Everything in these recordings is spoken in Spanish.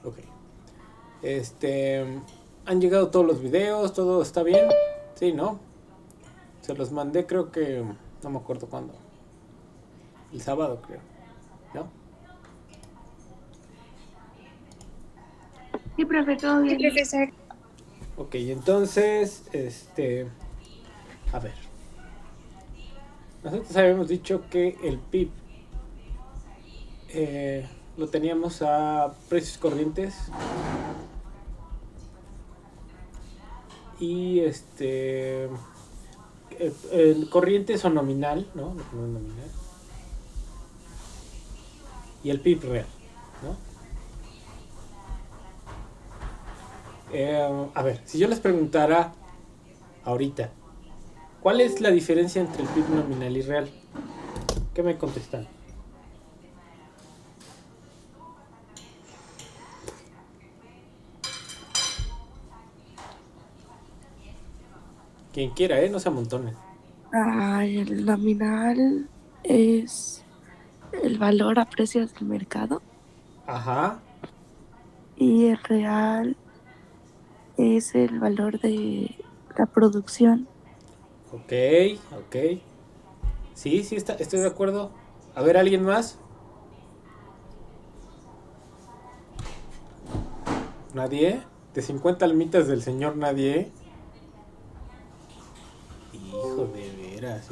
Ok. Han llegado todos los videos, todo está bien. Sí, ¿no? Se los mandé, creo que. No me acuerdo cuándo. El sábado, creo. ¿No? Sí, profe, todo Sí, bien. profesor. Ok, entonces. A ver. Nosotros habíamos dicho que el PIB lo teníamos a precios corrientes. Y corrientes o nominal, ¿no? No nominal. Y el PIB real, ¿no? A ver, si yo les preguntara ahorita, ¿cuál es la diferencia entre el PIB nominal y real? ¿Qué me contestan? Quien quiera, ¿eh? No se amontonen. Ay, el nominal es el valor a precios del mercado Ajá, y el real es el valor de la producción. ok, ok. Sí, sí, estoy de acuerdo. A ver, ¿alguien más? ¿Nadie? ¿De 50 almitas del señor nadie? Hijo de veras.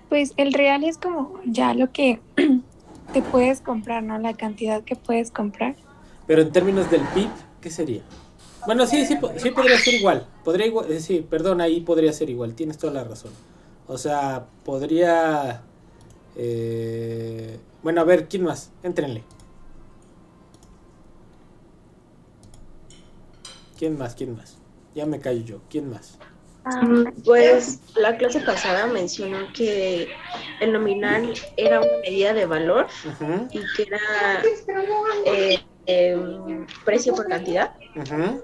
Pues el real es como ya lo que te puedes comprar, ¿no? La cantidad que puedes comprar. Pero en términos del PIB, ¿qué sería? Bueno, sí, sí, sí podría ser igual. Podría igual, sí, perdón, ahí podría ser igual. Tienes toda la razón. O sea, podría... bueno, a ver, ¿quién más? Éntrenle. ¿Quién más? ¿Quién más? Ya me callo yo. ¿Quién más? Pues la clase pasada mencionó que el nominal era una medida de valor Uh-huh, y que era precio por cantidad, uh-huh,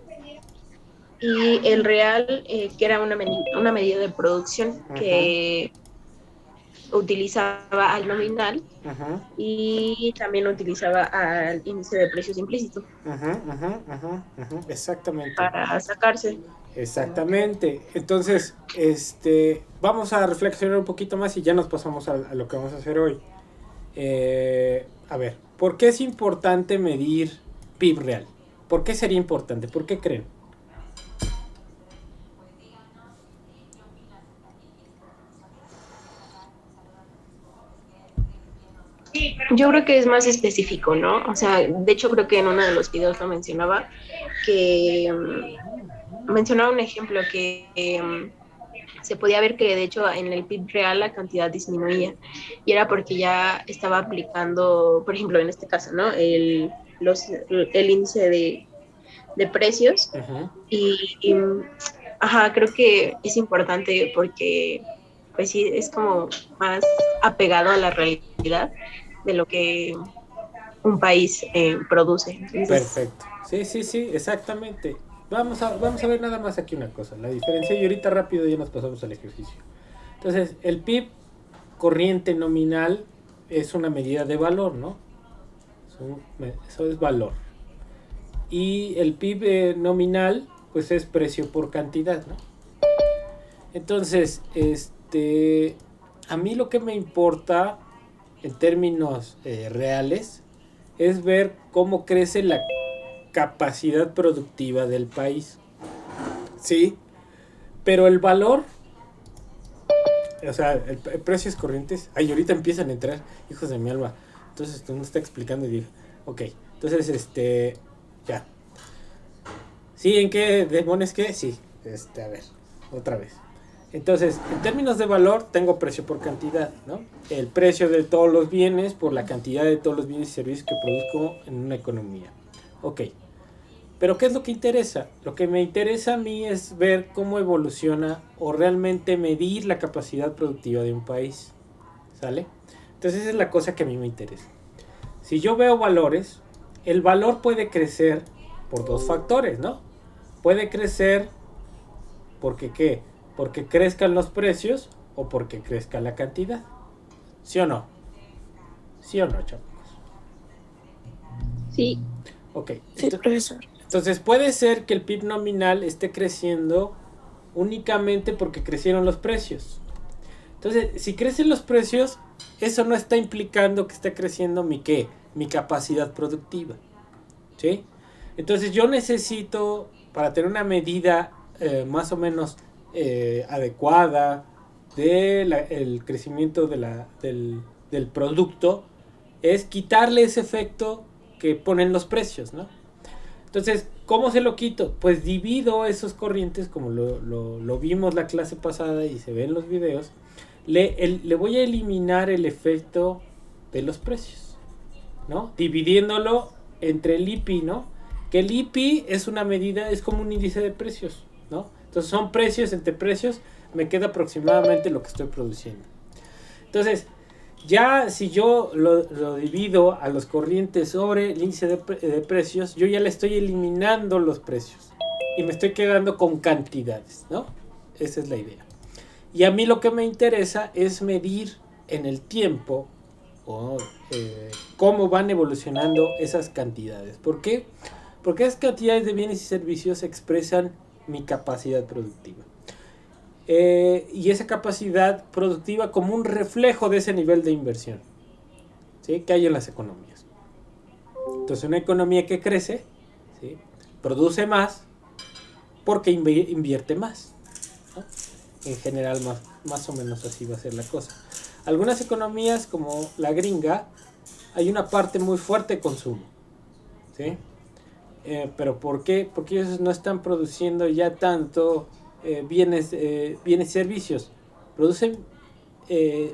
y el real que era una medida de producción uh-huh, que utilizaba al nominal uh-huh, y también utilizaba al índice de precios implícito uh-huh, uh-huh, uh-huh, uh-huh. Exactamente. para sacarse. Exactamente. Entonces, vamos a reflexionar un poquito más y ya nos pasamos a lo que vamos a hacer hoy. A ver, ¿por qué es importante medir PIB real? ¿Por qué sería importante? ¿Por qué creen? Yo creo que es más específico, ¿no? O sea, de hecho creo que en uno de los videos lo mencionaba, que mencionaba un ejemplo que se podía ver que de hecho en el PIB real la cantidad disminuía y era porque ya estaba aplicando, por ejemplo, en este caso, ¿no? El índice de precios Uh-huh. y, ajá, creo que es importante porque pues sí, es como más apegado a la realidad de lo que un país produce. Entonces, Perfecto. Sí, sí, sí, exactamente. Vamos a ver nada más aquí una cosa, la diferencia y ahorita rápido ya nos pasamos al ejercicio. Entonces, el PIB corriente nominal es una medida de valor, ¿no? Eso es valor. Y el PIB nominal, pues es precio por cantidad, ¿no? Entonces, a mí lo que me importa en términos reales es ver cómo crece la capacidad productiva del país. Sí, pero el valor, o sea, precios corrientes, ay, ahorita empiezan a entrar, hijos de mi alma. Entonces, tú me está explicando y dije, ok, entonces, ya. Sí, ¿en qué demonios qué? Sí, a ver, otra vez. Entonces, en términos de valor, tengo precio por cantidad, ¿no? El precio de todos los bienes por la cantidad de todos los bienes y servicios que produzco en una economía. Ok, pero ¿qué es lo que interesa? Lo que me interesa a mí es ver cómo evoluciona o realmente medir la capacidad productiva de un país, ¿sale? Entonces esa es la cosa que a mí me interesa. Si yo veo valores, el valor puede crecer por dos factores, ¿no? Puede crecer porque ¿qué? Porque crezcan los precios o porque crezca la cantidad. ¿Sí o no? ¿Sí o no, chavos? Sí. Ok. Sí, profesor. Entonces puede ser que el PIB nominal esté creciendo únicamente porque crecieron los precios. Entonces, si crecen los precios, eso no está implicando que esté creciendo mi capacidad productiva. ¿Sí? Entonces yo necesito, para tener una medida más o menos adecuada del crecimiento del producto, es quitarle ese efecto que ponen los precios, ¿no? Entonces, ¿cómo se lo quito? Pues divido esos corrientes, como lo vimos la clase pasada y se ve en los videos, le voy a eliminar el efecto de los precios, ¿no? Dividiéndolo entre el IPI, ¿no? Que el IPI es una medida, es como un índice de precios, ¿no? Entonces son precios entre precios, me queda aproximadamente lo que estoy produciendo. Entonces, ya si yo lo divido a los corrientes sobre el índice de precios, yo ya le estoy eliminando los precios y me estoy quedando con cantidades, ¿no? Esa es la idea. Y a mí lo que me interesa es medir en el tiempo cómo van evolucionando esas cantidades. ¿Por qué? Porque esas cantidades de bienes y servicios expresan mi capacidad productiva. Y esa capacidad productiva como un reflejo de ese nivel de inversión, ¿sí?, que hay en las economías. Entonces una economía que crece, ¿sí?, produce más porque invierte más, ¿no? En general más o menos así va a ser la cosa. Algunas economías como la gringa hay una parte muy fuerte de consumo, ¿sí? Pero ¿por qué? Porque ellos no están produciendo ya tanto bienes y servicios. Producen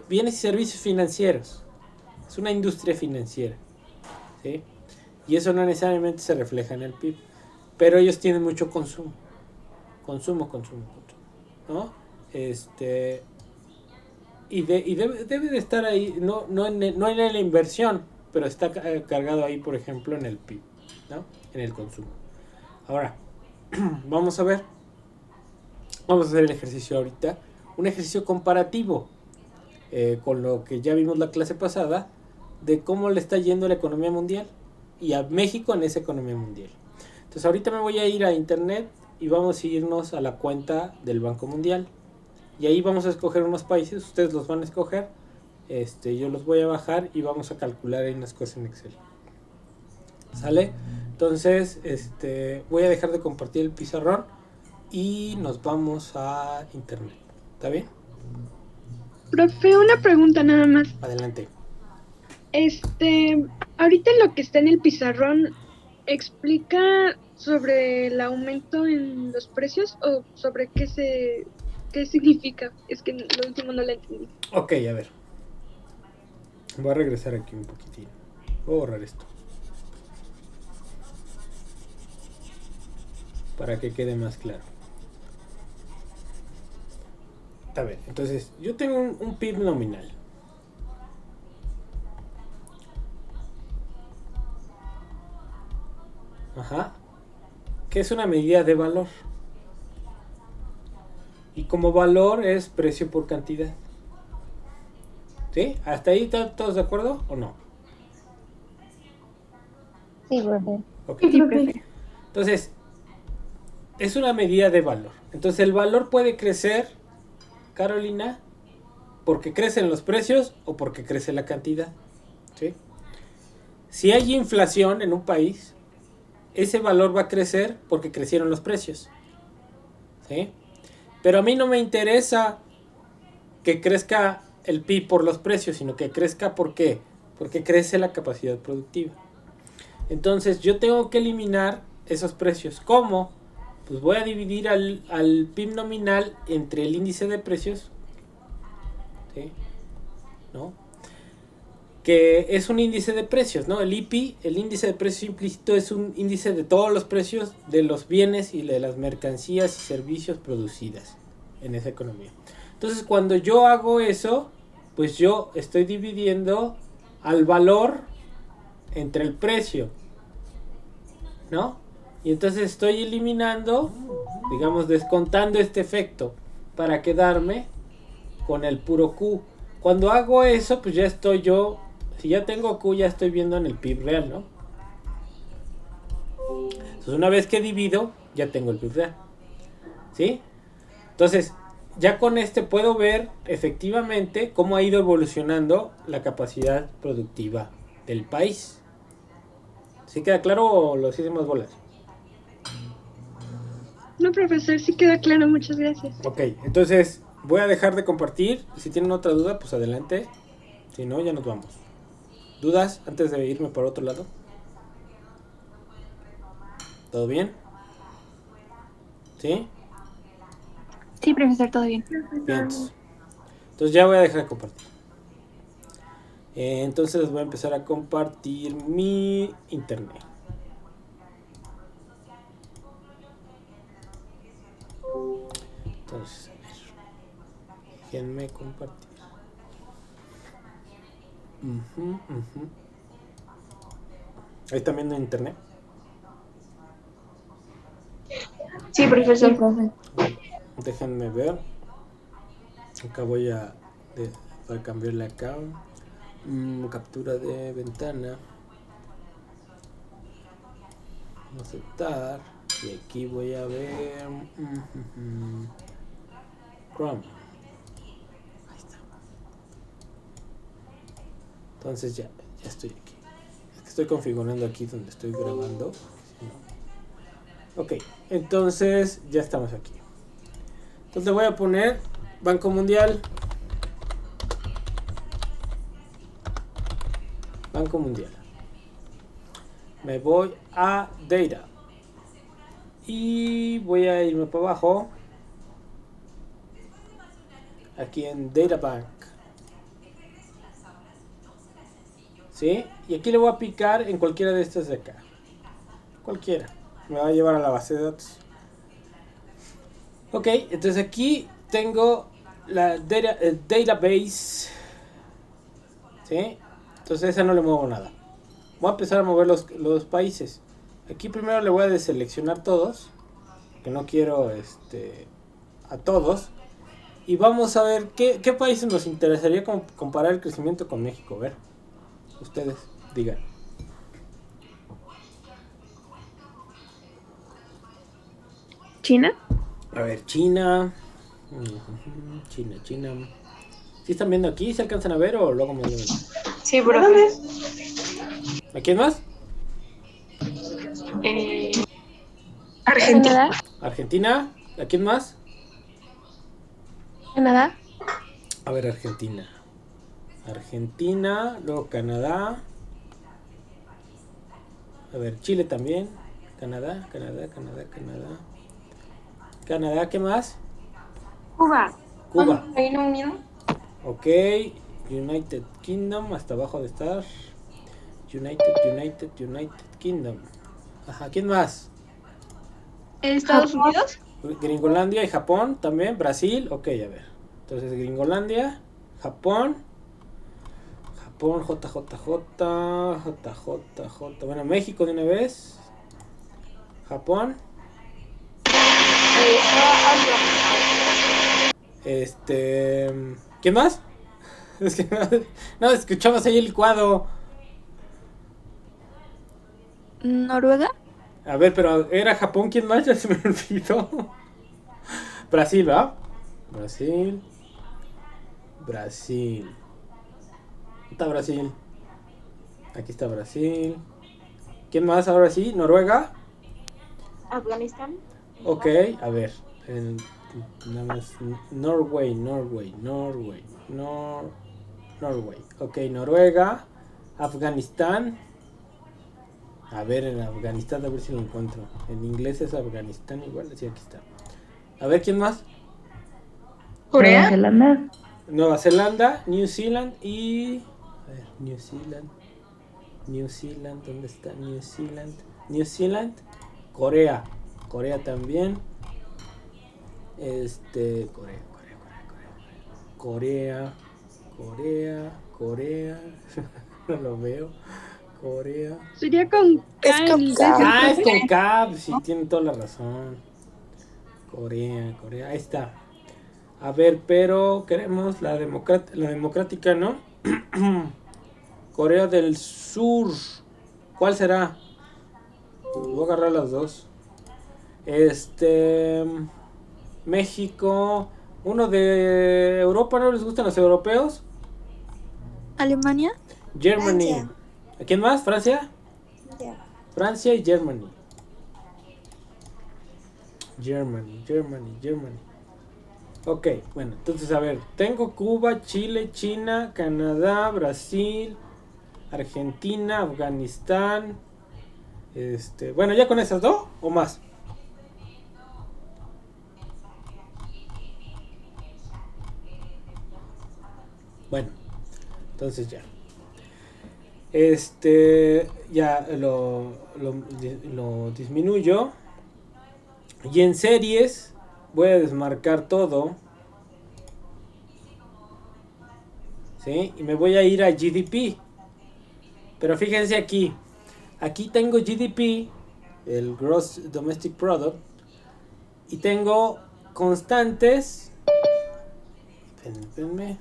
bienes y servicios financieros. Es una industria financiera, ¿sí? Y eso no necesariamente se refleja en el PIB. Pero ellos tienen mucho consumo, ¿no? Y debe de estar ahí, no en la inversión, pero está cargado ahí, por ejemplo, en el PIB, ¿no? En el consumo. Ahora, vamos a hacer el ejercicio ahorita, un ejercicio comparativo con lo que ya vimos la clase pasada, de cómo le está yendo a la economía mundial y a México en esa economía mundial. Entonces ahorita me voy a ir a internet y vamos a irnos a la cuenta del Banco Mundial. Y ahí vamos a escoger unos países, ustedes los van a escoger, yo los voy a bajar y vamos a calcular ahí unas cosas en Excel. ¿Sale? Entonces, voy a dejar de compartir el pizarrón y nos vamos a internet. ¿Está bien? Profe, una pregunta nada más. Adelante. Ahorita lo que está en el pizarrón, ¿explica sobre el aumento en los precios o sobre qué significa? Es que lo último no lo entendí. Ok, a ver. Voy a regresar aquí un poquitín. Voy a borrar esto para que quede más claro. A ver, entonces yo tengo un PIB nominal. Ajá. Que es una medida de valor. Y como valor es precio por cantidad. ¿Sí? ¿Hasta ahí están todos de acuerdo o no? Sí, profe. Okay. Sí, profe. Entonces, es una medida de valor. Entonces, el valor puede crecer, Carolina, porque crecen los precios o porque crece la cantidad. ¿Sí? Si hay inflación en un país, ese valor va a crecer porque crecieron los precios. ¿Sí? Pero a mí no me interesa que crezca el PIB por los precios, sino que crezca ¿por qué? Porque crece la capacidad productiva. Entonces yo tengo que eliminar esos precios. ¿Cómo? Pues voy a dividir al PIB nominal entre el índice de precios, ¿sí?, ¿no?, que es un índice de precios, ¿no? El IPI, el índice de precios implícito, es un índice de todos los precios de los bienes y de las mercancías y servicios producidas en esa economía. Entonces, cuando yo hago eso, pues yo estoy dividiendo al valor entre el precio, ¿no? Y entonces estoy eliminando, digamos, descontando este efecto para quedarme con el puro Q. Cuando hago eso, pues ya estoy yo, si ya tengo Q, ya estoy viendo en el PIB real, ¿no? Entonces, una vez que divido, ya tengo el PIB real. ¿Sí? Entonces, ya con este puedo ver efectivamente cómo ha ido evolucionando la capacidad productiva del país. ¿Sí queda claro o lo hice más bolas? No, profesor, sí queda claro, muchas gracias. Ok, entonces voy a dejar de compartir. Si tienen otra duda, pues adelante. Si no, ya nos vamos. ¿Dudas antes de irme por otro lado? ¿Todo bien? ¿Sí? Sí, profesor, todo bien. Bien. Entonces ya voy a dejar de compartir. Entonces voy a empezar a compartir mi internet. Entonces, a ver. Déjenme compartir. Ahí están viendo internet. Sí, Sí, profesor. profe. Déjenme ver. Acá voy a cambiarle acá. Captura de ventana. Aceptar. Y aquí voy a ver. Chrome. Ahí está. Entonces ya estoy aquí. Es que estoy configurando aquí donde estoy grabando. Ok, entonces ya estamos aquí. Entonces le voy a poner Banco Mundial. Banco Mundial. Me voy a Data. Y voy a irme para abajo. Aquí en Data Bank. ¿Sí? Y aquí le voy a picar en cualquiera de estas de acá. Cualquiera. Me va a llevar a la base de datos. Ok, entonces aquí tengo el database. ¿Sí? Entonces a esa no le muevo nada. Voy a empezar a mover los países. Aquí primero le voy a deseleccionar todos. Que no quiero a todos. Y vamos a ver qué países nos interesaría comparar el crecimiento con México. A ver, ustedes digan. ¿China? A ver, China. China. ¿Sí están viendo aquí? ¿Se alcanzan a ver o luego me ven? Sí, profe. ¿A quién más? Argentina. Argentina. ¿A quién más? Canadá. A ver, Argentina. Argentina, luego Canadá. A ver, Chile también. Canadá, ¿qué más? Cuba. Cuba. Reino Unido. Ok. United Kingdom, hasta abajo de estar. United Kingdom. Ajá, ¿quién más? Estados Unidos. Gringolandia y Japón también. Brasil, ok, a ver. Entonces, Gringolandia, Japón. JJJ. Bueno, México de una vez. Japón. ¿Quién más? Es que no escuchamos ahí el licuado. ¿Noruega? A ver, pero era Japón, ¿quién más? Ya se me olvidó. Brasil, ¿va? Brasil. ¿Dónde está Brasil? Aquí está Brasil. ¿Quién más ahora sí? ¿Noruega? Afganistán. Ok, a ver. Nada más. Norway. Ok, Noruega. Afganistán. A ver, en Afganistán, a ver si lo encuentro. En inglés es Afganistán igual, así aquí está. A ver, ¿quién más? Corea. Nueva Zelanda, New Zealand y... A ver, New Zealand, ¿dónde está New Zealand, Corea también. Corea. No lo veo. Corea. Sería con Es K en con inglés. K. Es con K, sí, tiene toda la razón. Corea, ahí está. A ver, pero queremos la democrática, ¿no? Corea del Sur. ¿Cuál será? Voy a agarrar las dos. México. Uno de Europa, ¿no les gustan los europeos? Alemania. Germany. Francia. ¿A quién más? ¿Francia? Ya. Francia y Germany. Germany. Ok, bueno, entonces a ver. Tengo Cuba, Chile, China, Canadá, Brasil, Argentina, Afganistán. Bueno, ya con esas dos o más. Bueno, entonces ya. Ya lo disminuyo. Y en series voy a desmarcar todo. ¿Sí? Y me voy a ir a GDP. Pero fíjense aquí. Aquí tengo GDP, el Gross Domestic Product. Y tengo constantes. Espérenme.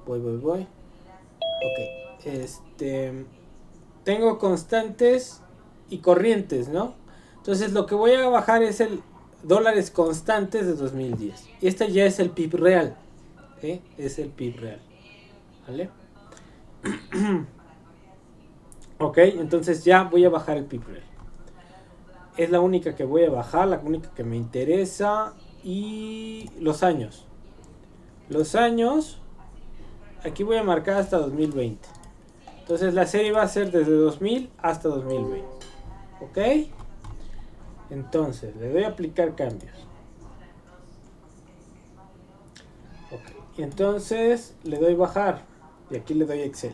Voy. Ok. Tengo constantes y corrientes, ¿no? Entonces lo que voy a bajar es el dólares constantes de 2010. Y este ya es el PIB real. ¿Sí? Es el PIB real. ¿Vale? Ok, entonces ya voy a bajar el PIB real. Es la única que voy a bajar, la única que me interesa. Y los años. Los años, aquí voy a marcar hasta 2020. Entonces la serie va a ser desde 2000 hasta 2020. ¿Ok? Entonces, le doy a aplicar cambios. Ok. Y entonces le doy bajar. Y aquí le doy Excel.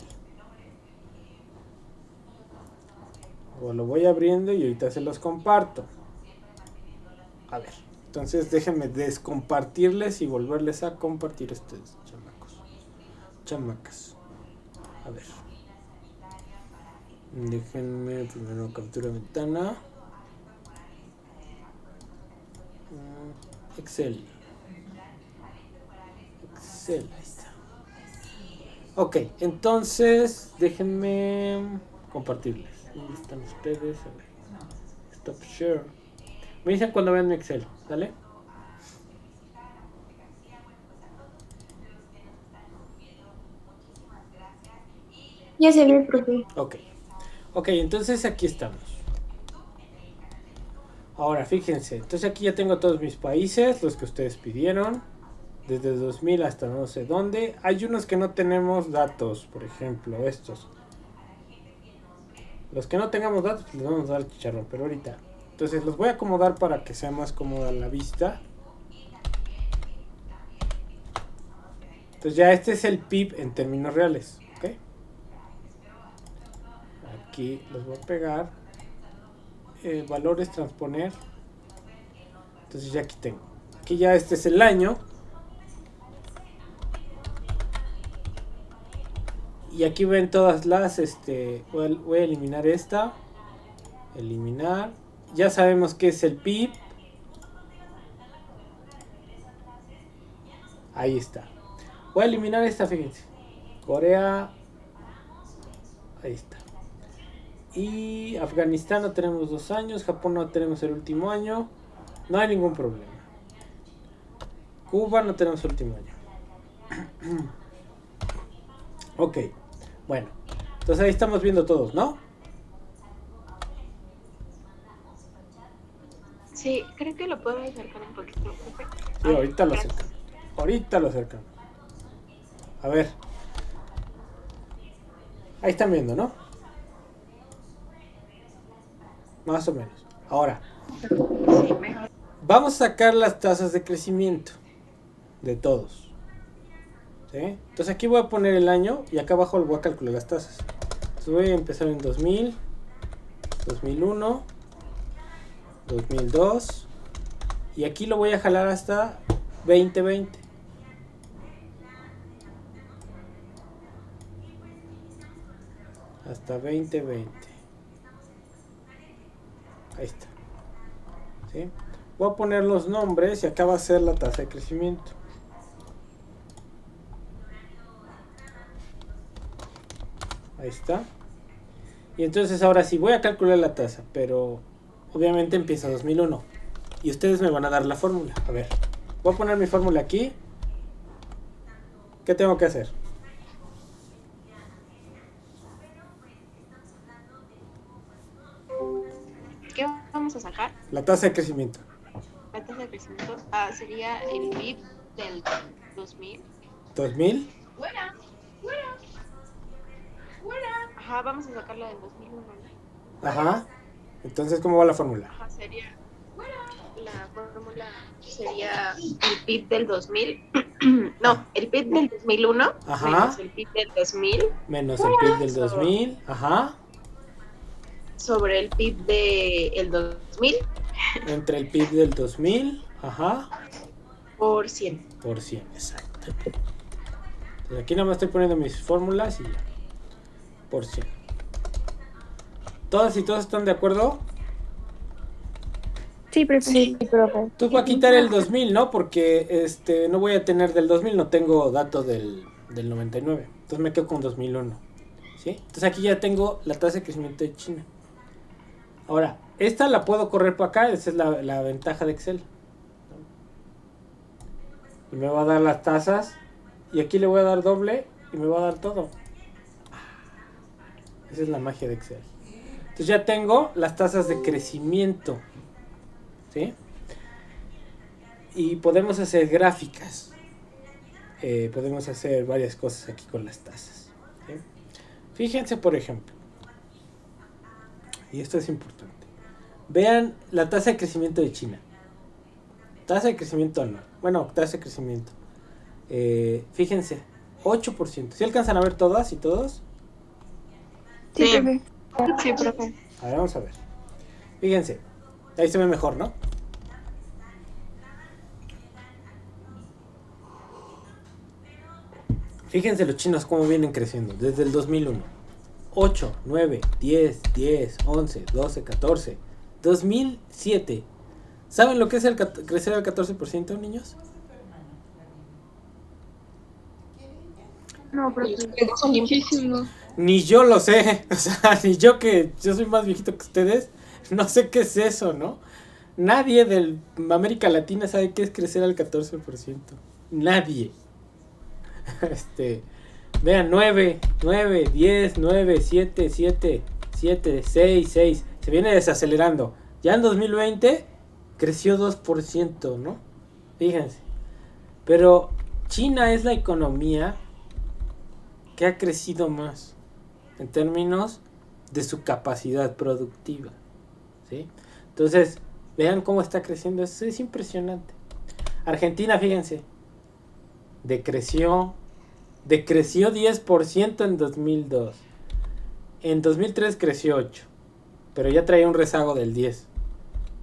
O lo voy abriendo y ahorita se los comparto. A ver. Entonces déjenme descompartirles y volverles a compartir ustedes, chamacas. A ver. Déjenme primero captura ventana. Excel, ahí está. Ok, entonces déjenme compartirles. ¿Dónde están ustedes? A ver. Stop share. Me dicen cuando vean mi Excel, ¿vale? Ya se ve, profe. Ok, entonces aquí estamos. Ahora, fíjense. Entonces aquí ya tengo todos mis países, los que ustedes pidieron. Desde 2000 hasta no sé dónde. Hay unos que no tenemos datos, por ejemplo, estos. Los que no tengamos datos, pues les vamos a dar el chicharrón, pero ahorita. Entonces los voy a acomodar para que sea más cómoda la vista. Entonces ya este es el PIB en términos reales, ¿ok? Aquí los voy a pegar. Valores, transponer. Entonces ya aquí tengo. Aquí ya este es el año. Y aquí ven todas las, voy a eliminar esta. Eliminar. Ya sabemos qué es el PIB. Ahí está. Voy a eliminar esta, fíjense. Corea. Ahí está. Y Afganistán no tenemos 2 años. Japón no tenemos el último año. No hay ningún problema. Cuba no tenemos el último año. Ok. Bueno. Entonces ahí estamos viendo todos, ¿no? Sí, creo que lo puedo acercar un poquito, profe. Sí, ahorita lo acercamos. Ahorita lo acercamos. A ver. Ahí están viendo, ¿no? Más o menos. Ahora. Sí, mejor. Vamos a sacar las tasas de crecimiento. De todos. ¿Sí? Entonces aquí voy a poner el año. Y acá abajo voy a calcular las tasas. Entonces voy a empezar en 2000. 2001. 2002. Y aquí lo voy a jalar hasta 2020. Hasta 2020. Ahí está. ¿Sí? Voy a poner los nombres y acá va a ser la tasa de crecimiento. Ahí está. Y entonces ahora sí voy a calcular la tasa, pero obviamente empieza 2001. Y ustedes me van a dar la fórmula. A ver, voy a poner mi fórmula aquí. ¿Qué tengo que hacer? ¿Qué vamos a sacar? La tasa de crecimiento. La tasa de crecimiento sería el PIB del 2000. ¿2000? Ajá, vamos a sacar la del 2001. Ajá. Entonces, ¿cómo va la fórmula? Ajá, sería... La fórmula sería el PIB del 2000. No, el PIB del 2001 Ajá. menos el PIB del 2000 Menos el PIB del 2000. Ajá. sobre el PIB del 2000 Entre el PIB del 2000. Ajá. por 100. Por 100, exacto. Entonces aquí nada más estoy poniendo mis fórmulas y ya. Por 100. ¿Todas y todos están de acuerdo? Sí, profe. Sí. Tú vas a quitar el 2000, ¿no? Porque no voy a tener del 2000, no tengo datos del 99. Entonces me quedo con 2001. ¿Sí? Entonces aquí ya tengo la tasa de crecimiento de China. Ahora, esta la puedo correr por acá, esa es la ventaja de Excel. Y me va a dar las tasas. Y aquí le voy a dar doble y me va a dar todo. Esa es la magia de Excel. Entonces ya tengo las tasas de crecimiento. ¿Sí? Y podemos hacer gráficas. Podemos hacer varias cosas aquí con las tasas. ¿Sí? Fíjense, por ejemplo. Y esto es importante. Vean la tasa de crecimiento de China. Tasa de crecimiento anual. Bueno, tasa de crecimiento. Fíjense, 8%. ¿Sí alcanzan a ver todas y todos? Sí, Sí. profe. Sí, profe. A ver, vamos a ver. Fíjense. Ahí se ve mejor, ¿no? Fíjense los chinos cómo vienen creciendo desde el 2001. 8, 9, 10, 10, 11, 12, 14. 2007. ¿Saben lo que es crecer al 14%, niños? No, profe. Juegos Olímpicos. Muchísimo. Ni yo lo sé. O sea, ni yo que yo soy más viejito que ustedes. No sé qué es eso, ¿no? Nadie de América Latina sabe qué es crecer al 14%. Nadie. Vean, 9, 10, 9, 7, 7, 7, 6, 6. Se viene desacelerando. Ya en 2020 creció 2%, ¿no? Fíjense. Pero China es la economía que ha crecido más en términos de su capacidad productiva. ¿Sí? Entonces, vean cómo está creciendo. Eso es impresionante. Argentina, fíjense. Decreció 10% en 2002. En 2003 creció 8. Pero ya traía un rezago del 10.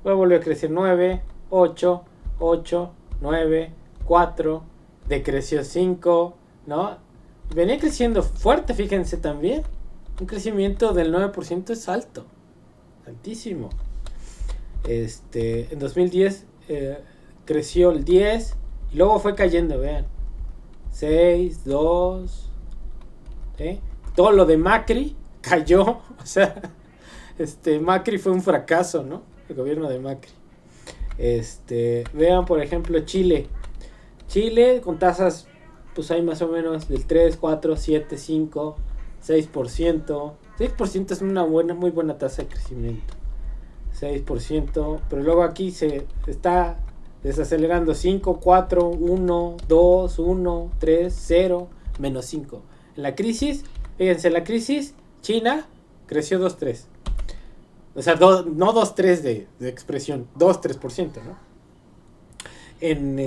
Luego volvió a crecer 9, 8, 8, 9, 4. Decreció 5, ¿no? Venía creciendo fuerte, fíjense también. Un crecimiento del 9% es alto. Altísimo. En 2010 creció el 10 y luego fue cayendo, vean. 6, 2. ¿Sí? Todo lo de Macri cayó. O sea, Macri fue un fracaso, ¿no? El gobierno de Macri. Vean, por ejemplo, Chile. Chile con tasas, pues hay más o menos del 3, 4, 7, 5, 6%. 6% es una muy buena tasa de crecimiento. 6%. Pero luego aquí se está desacelerando. 5, 4, 1, 2, 1, 3, 0, menos 5. En la crisis, fíjense, en la crisis, China creció 2,3. O sea, no 2,3 de expresión, 2-3%, ¿no? En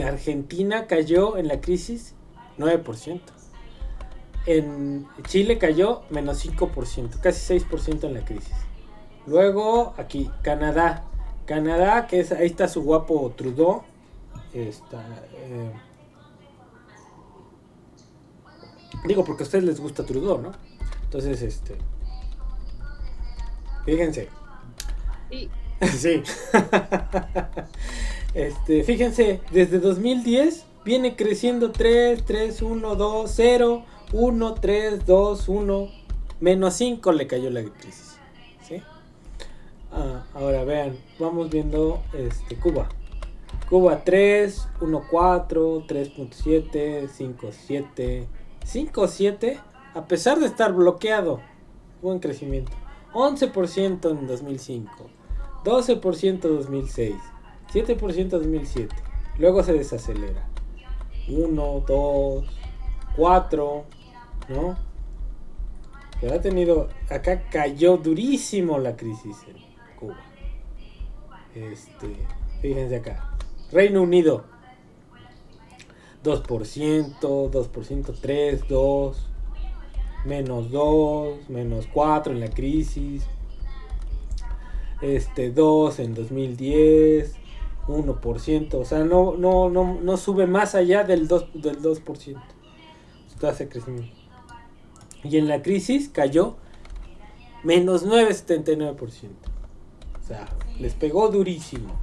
Argentina cayó en la crisis 9%. En Chile cayó menos 5%, casi 6% en la crisis. Luego aquí, Canadá. Canadá, que es, ahí está su guapo Trudeau. Digo, porque a ustedes les gusta Trudeau, ¿no? Entonces, fíjense. Y Sí. Fíjense, desde 2010 viene creciendo 3, 3, 1, 2, 0, 1, 3, 2, 1, menos 5 le cayó la crisis. ¿Sí? Ahora vean, vamos viendo Cuba. Cuba 3, 1.4, 3.7, 5.7, 5.7, a pesar de estar bloqueado. Buen crecimiento. 11% en 2005, 12% 2006, 7% 2007. Luego se desacelera. 1, 2, 4, ¿no? Pero ha tenido, acá cayó durísimo la crisis en Cuba. Fíjense acá. Reino Unido 2%, 2%, 3, 2, menos 2, menos 4 en la crisis, 2 en 2010, 1%, o sea, no sube más allá del 2%, tasa de crecimiento. Y en la crisis cayó menos 9,79%. O sea, les pegó durísimo.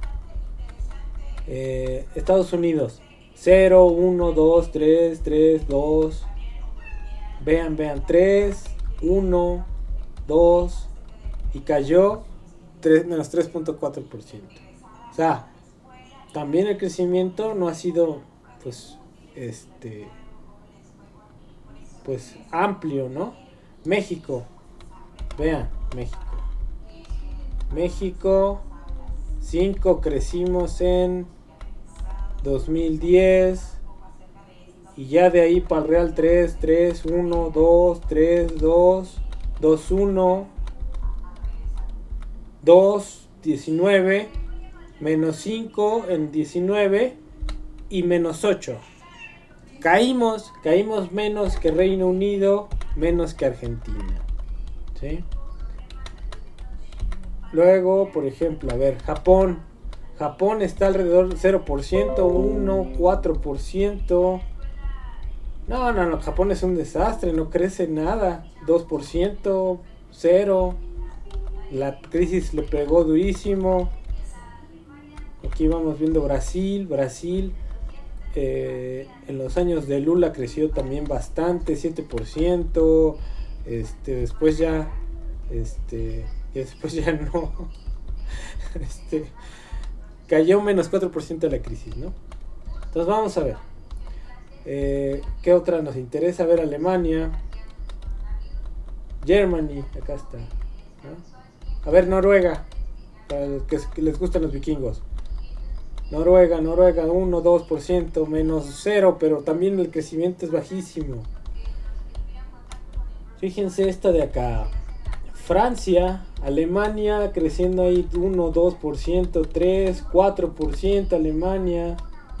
Estados Unidos 0, 1, 2, 3, 3, 2. Vean, 3, 1, 2. Y cayó menos 3.4%. O sea, también el crecimiento no ha sido pues amplio, ¿no? México. Vean, México 5 crecimos en 2010 y ya de ahí para el real 3, 3, 1, 2, 3, 2, 2, 1, 2, 19, menos 5 en 19 y menos 8. Caímos menos que Reino Unido, menos que Argentina, ¿sí? Luego, por ejemplo, a ver, Japón está alrededor del 0%, 1, 4%. No, Japón es un desastre, no crece nada, 2%, 0%. La crisis le pegó durísimo. Aquí vamos viendo Brasil, en los años de Lula creció también bastante, 7%, después ya no, cayó menos 4% de la crisis, ¿no? Entonces vamos a ver, ¿qué otra nos interesa? A ver, Alemania, Germany, acá está, ¿no? A ver, Noruega, para los que les gustan los vikingos. Noruega, 1, 2%, menos 0, pero también el crecimiento es bajísimo. Fíjense esta de acá. Francia, Alemania creciendo ahí 1, 2%, 3, 4%, Alemania.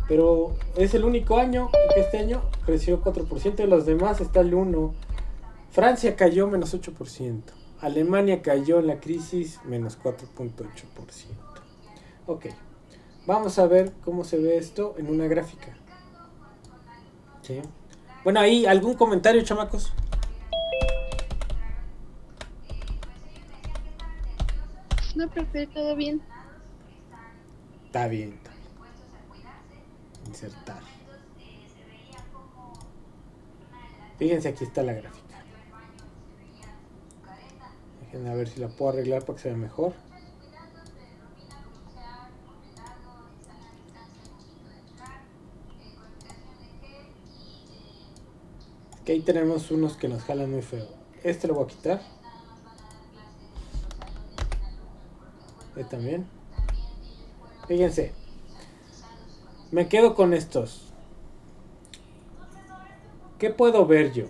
Pero es el único año que este año creció 4%, y los demás está el 1%. Francia cayó menos 8%. Alemania cayó en la crisis menos 4.8%. Ok. Vamos a ver cómo se ve esto en una gráfica. ¿Sí? Bueno, ahí, ¿algún comentario, chamacos? No, profe, todo bien. Está bien. Insertar. Fíjense, aquí está la gráfica. Déjenme a ver si la puedo arreglar para que se vea mejor. Que ahí tenemos unos que nos jalan muy feo. Este lo voy a quitar. También. Fíjense. Me quedo con estos. ¿Qué puedo ver yo?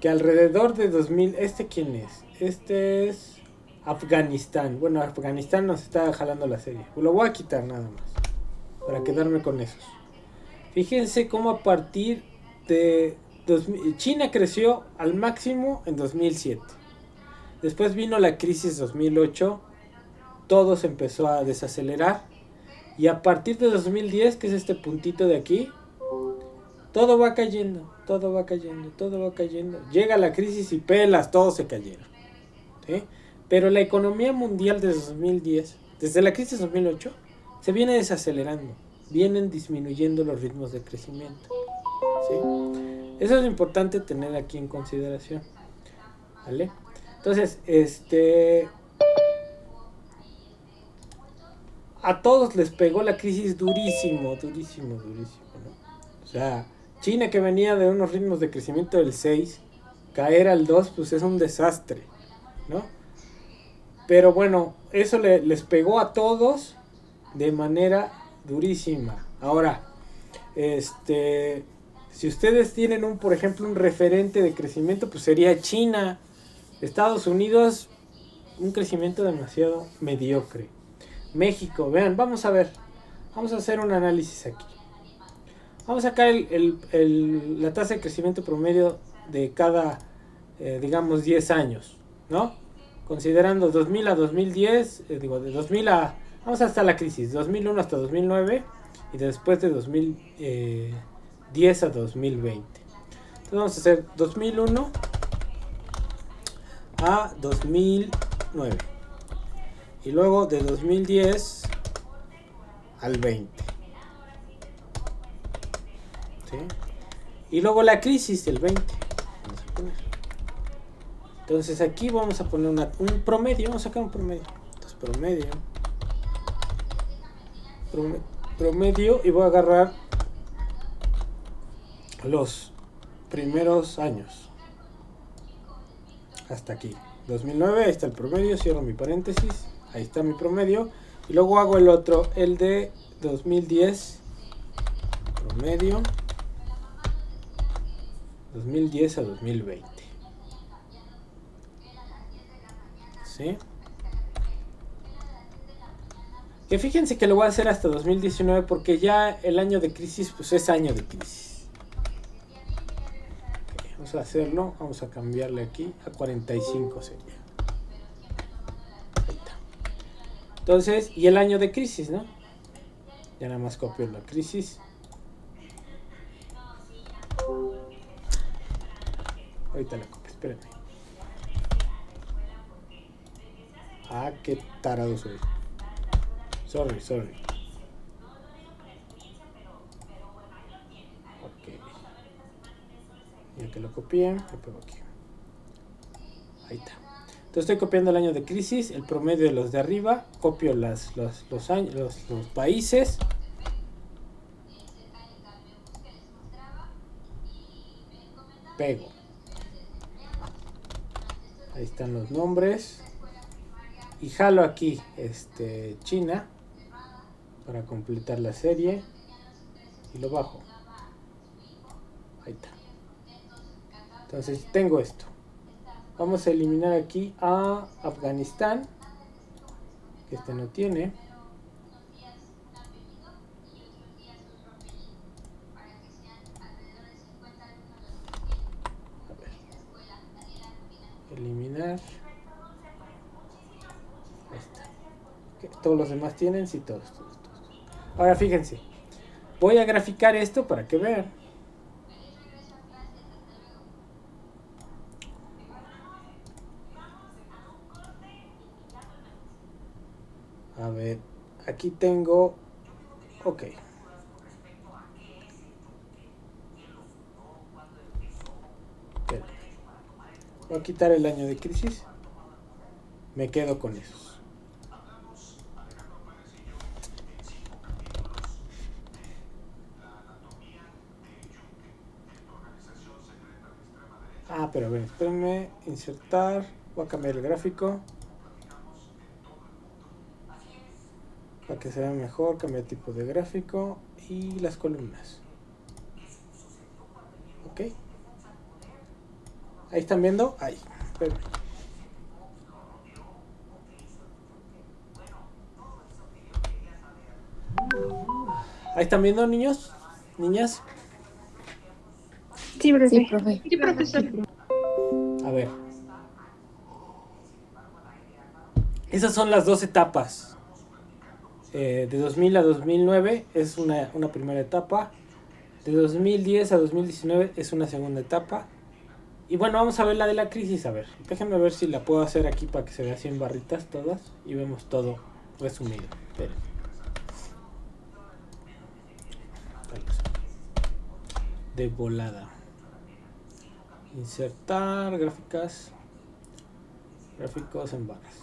Que alrededor de 2000... ¿Quién es? Este es Afganistán. Bueno, Afganistán nos está jalando la serie. Lo voy a quitar nada más, para quedarme con esos. Fíjense cómo a partir de... China creció al máximo en 2007. Después vino la crisis 2008. Todo se empezó a desacelerar. Y a partir de 2010, que es este puntito de aquí, todo va cayendo. Llega la crisis y pelas, todos se cayeron, ¿sí? Pero la economía mundial desde 2010, desde la crisis 2008, se viene desacelerando. Vienen disminuyendo los ritmos de crecimiento, ¿sí? Eso es importante tener aquí en consideración, ¿vale? Entonces, a todos les pegó la crisis durísimo, durísimo, durísimo, ¿no? O sea, China, que venía de unos ritmos de crecimiento del 6, caer al 2, pues es un desastre, ¿no? Pero bueno, eso les pegó a todos de manera durísima. Ahora, si ustedes tienen por ejemplo, un referente de crecimiento, pues sería China. Estados Unidos, un crecimiento demasiado mediocre. México, vean, vamos a ver, vamos a hacer un análisis aquí. Vamos a sacar la tasa de crecimiento promedio de cada, digamos, 10 años, ¿no? Considerando 2000 a 2010, de 2000 a, vamos hasta la crisis, 2001 hasta 2009 y después de 2010 a 2020. Entonces vamos a hacer 2001 a 2009 y luego de 2010 al 20, ¿sí? Y luego la crisis del 20. Vamos a poner. Entonces aquí vamos a poner un promedio, vamos a sacar un promedio. Entonces promedio, y voy a agarrar los primeros años hasta aquí, 2009, ahí está el promedio, cierro mi paréntesis, ahí está mi promedio, y luego hago el otro, el de 2010, promedio, 2010 a 2020, ¿sí? Que fíjense que lo voy a hacer hasta 2019 porque ya el año de crisis, pues es año de crisis. Vamos a hacerlo, vamos a cambiarle aquí a 45 sería. Ahí está. Entonces, y el año de crisis, ¿no? Ya nada más copio la crisis. Ahorita la copio, espérenme. Ah, qué tarado soy. Sorry. Ya que lo copié, lo pego aquí. Ahí está. Entonces estoy copiando el año de crisis, el promedio de los de arriba, copio los países. Pego. Ahí están los nombres. Y jalo aquí China para completar la serie. Y lo bajo. Ahí está. Entonces tengo esto. Vamos a eliminar aquí a Afganistán, que no tiene. A ver. Eliminar. Ahí está. Todos los demás tienen, sí, todos. Ahora fíjense. Voy a graficar esto para que vean. A ver, aquí tengo, ok. Voy a quitar el año de crisis. Me quedo con esos. Pero a ver, espérenme, insertar. Voy a cambiar el gráfico. Para que se vea mejor, cambiar tipo de gráfico y las columnas. Ok. Ahí están viendo. Ahí. Espérenme. Ahí están viendo, niños, niñas. Sí, profe. Sí, profe. Sí, profesor. A ver. Esas son las dos etapas. De 2000 a 2009 es una primera etapa. De 2010 a 2019 es una segunda etapa. Y bueno, vamos a ver la de la crisis. A ver, déjenme ver si la puedo hacer aquí para que se vea así en barritas todas. Y vemos todo resumido. Esperen. De volada. Insertar gráficas. Gráficos en barras.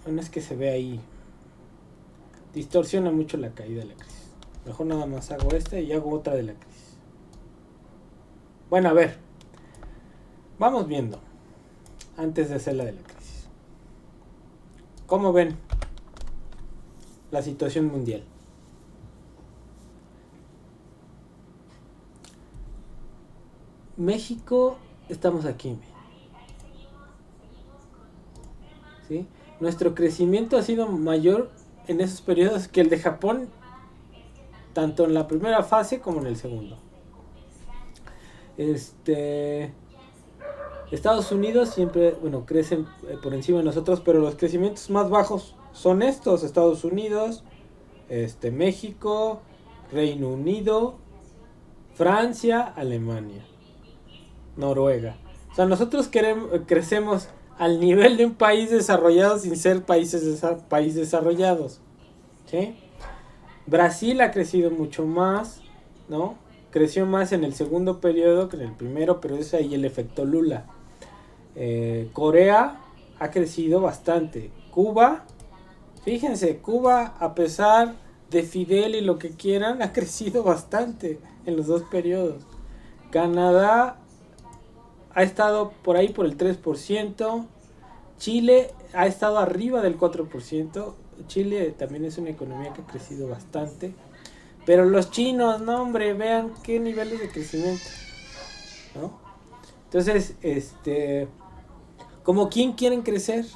Bueno, es que se ve ahí. Distorsiona mucho la caída de la crisis. Mejor nada más hago esta y hago otra de la crisis. Bueno, a ver. Vamos viendo. Antes de hacer la de la crisis. ¿Cómo ven la situación mundial? México, estamos aquí. ¿Sí? Nuestro crecimiento ha sido mayor en esos periodos que el de Japón, tanto en la primera fase como en el segundo. Estados Unidos siempre, bueno, crecen por encima de nosotros, pero los crecimientos más bajos son estos: Estados Unidos, México, Reino Unido, Francia, Alemania, Noruega. O sea, nosotros crecemos al nivel de un país desarrollado sin ser países desarrollados. ¿Sí? Brasil ha crecido mucho más, ¿no? Creció más en el segundo periodo que en el primero, pero es ahí el efecto Lula. Corea ha crecido bastante. Cuba, fíjense, Cuba, a pesar de Fidel y lo que quieran, ha crecido bastante en los dos periodos. Canadá ha estado por ahí por el 3%. Chile ha estado arriba del 4%. Chile también es una economía que ha crecido bastante. Pero los chinos, no hombre, vean qué niveles de crecimiento, ¿no? Entonces, ¿como quién quieren crecer?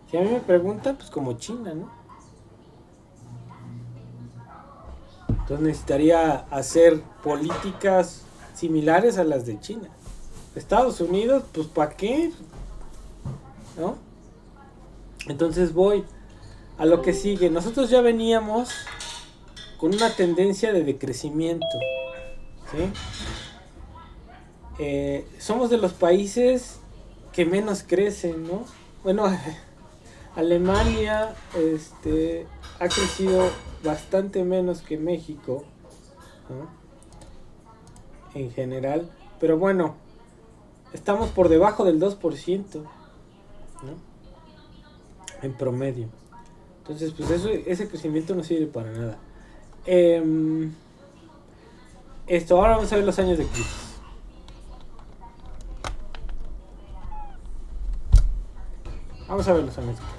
Si a mí me preguntan, pues como China, ¿no? Entonces necesitaría hacer políticas similares a las de China. Estados Unidos, pues ¿para qué? ¿No? Entonces voy a lo que sigue. Nosotros ya veníamos con una tendencia de decrecimiento, ¿sí? Somos de los países que menos crecen, ¿no? Bueno, Alemania ha crecido bastante menos que México, ¿no? En general, pero bueno, estamos por debajo del 2%, ¿no? En promedio. Entonces, pues ese crecimiento no sirve para nada. Ahora vamos a ver los años de crisis. Vamos a ver los años de crisis.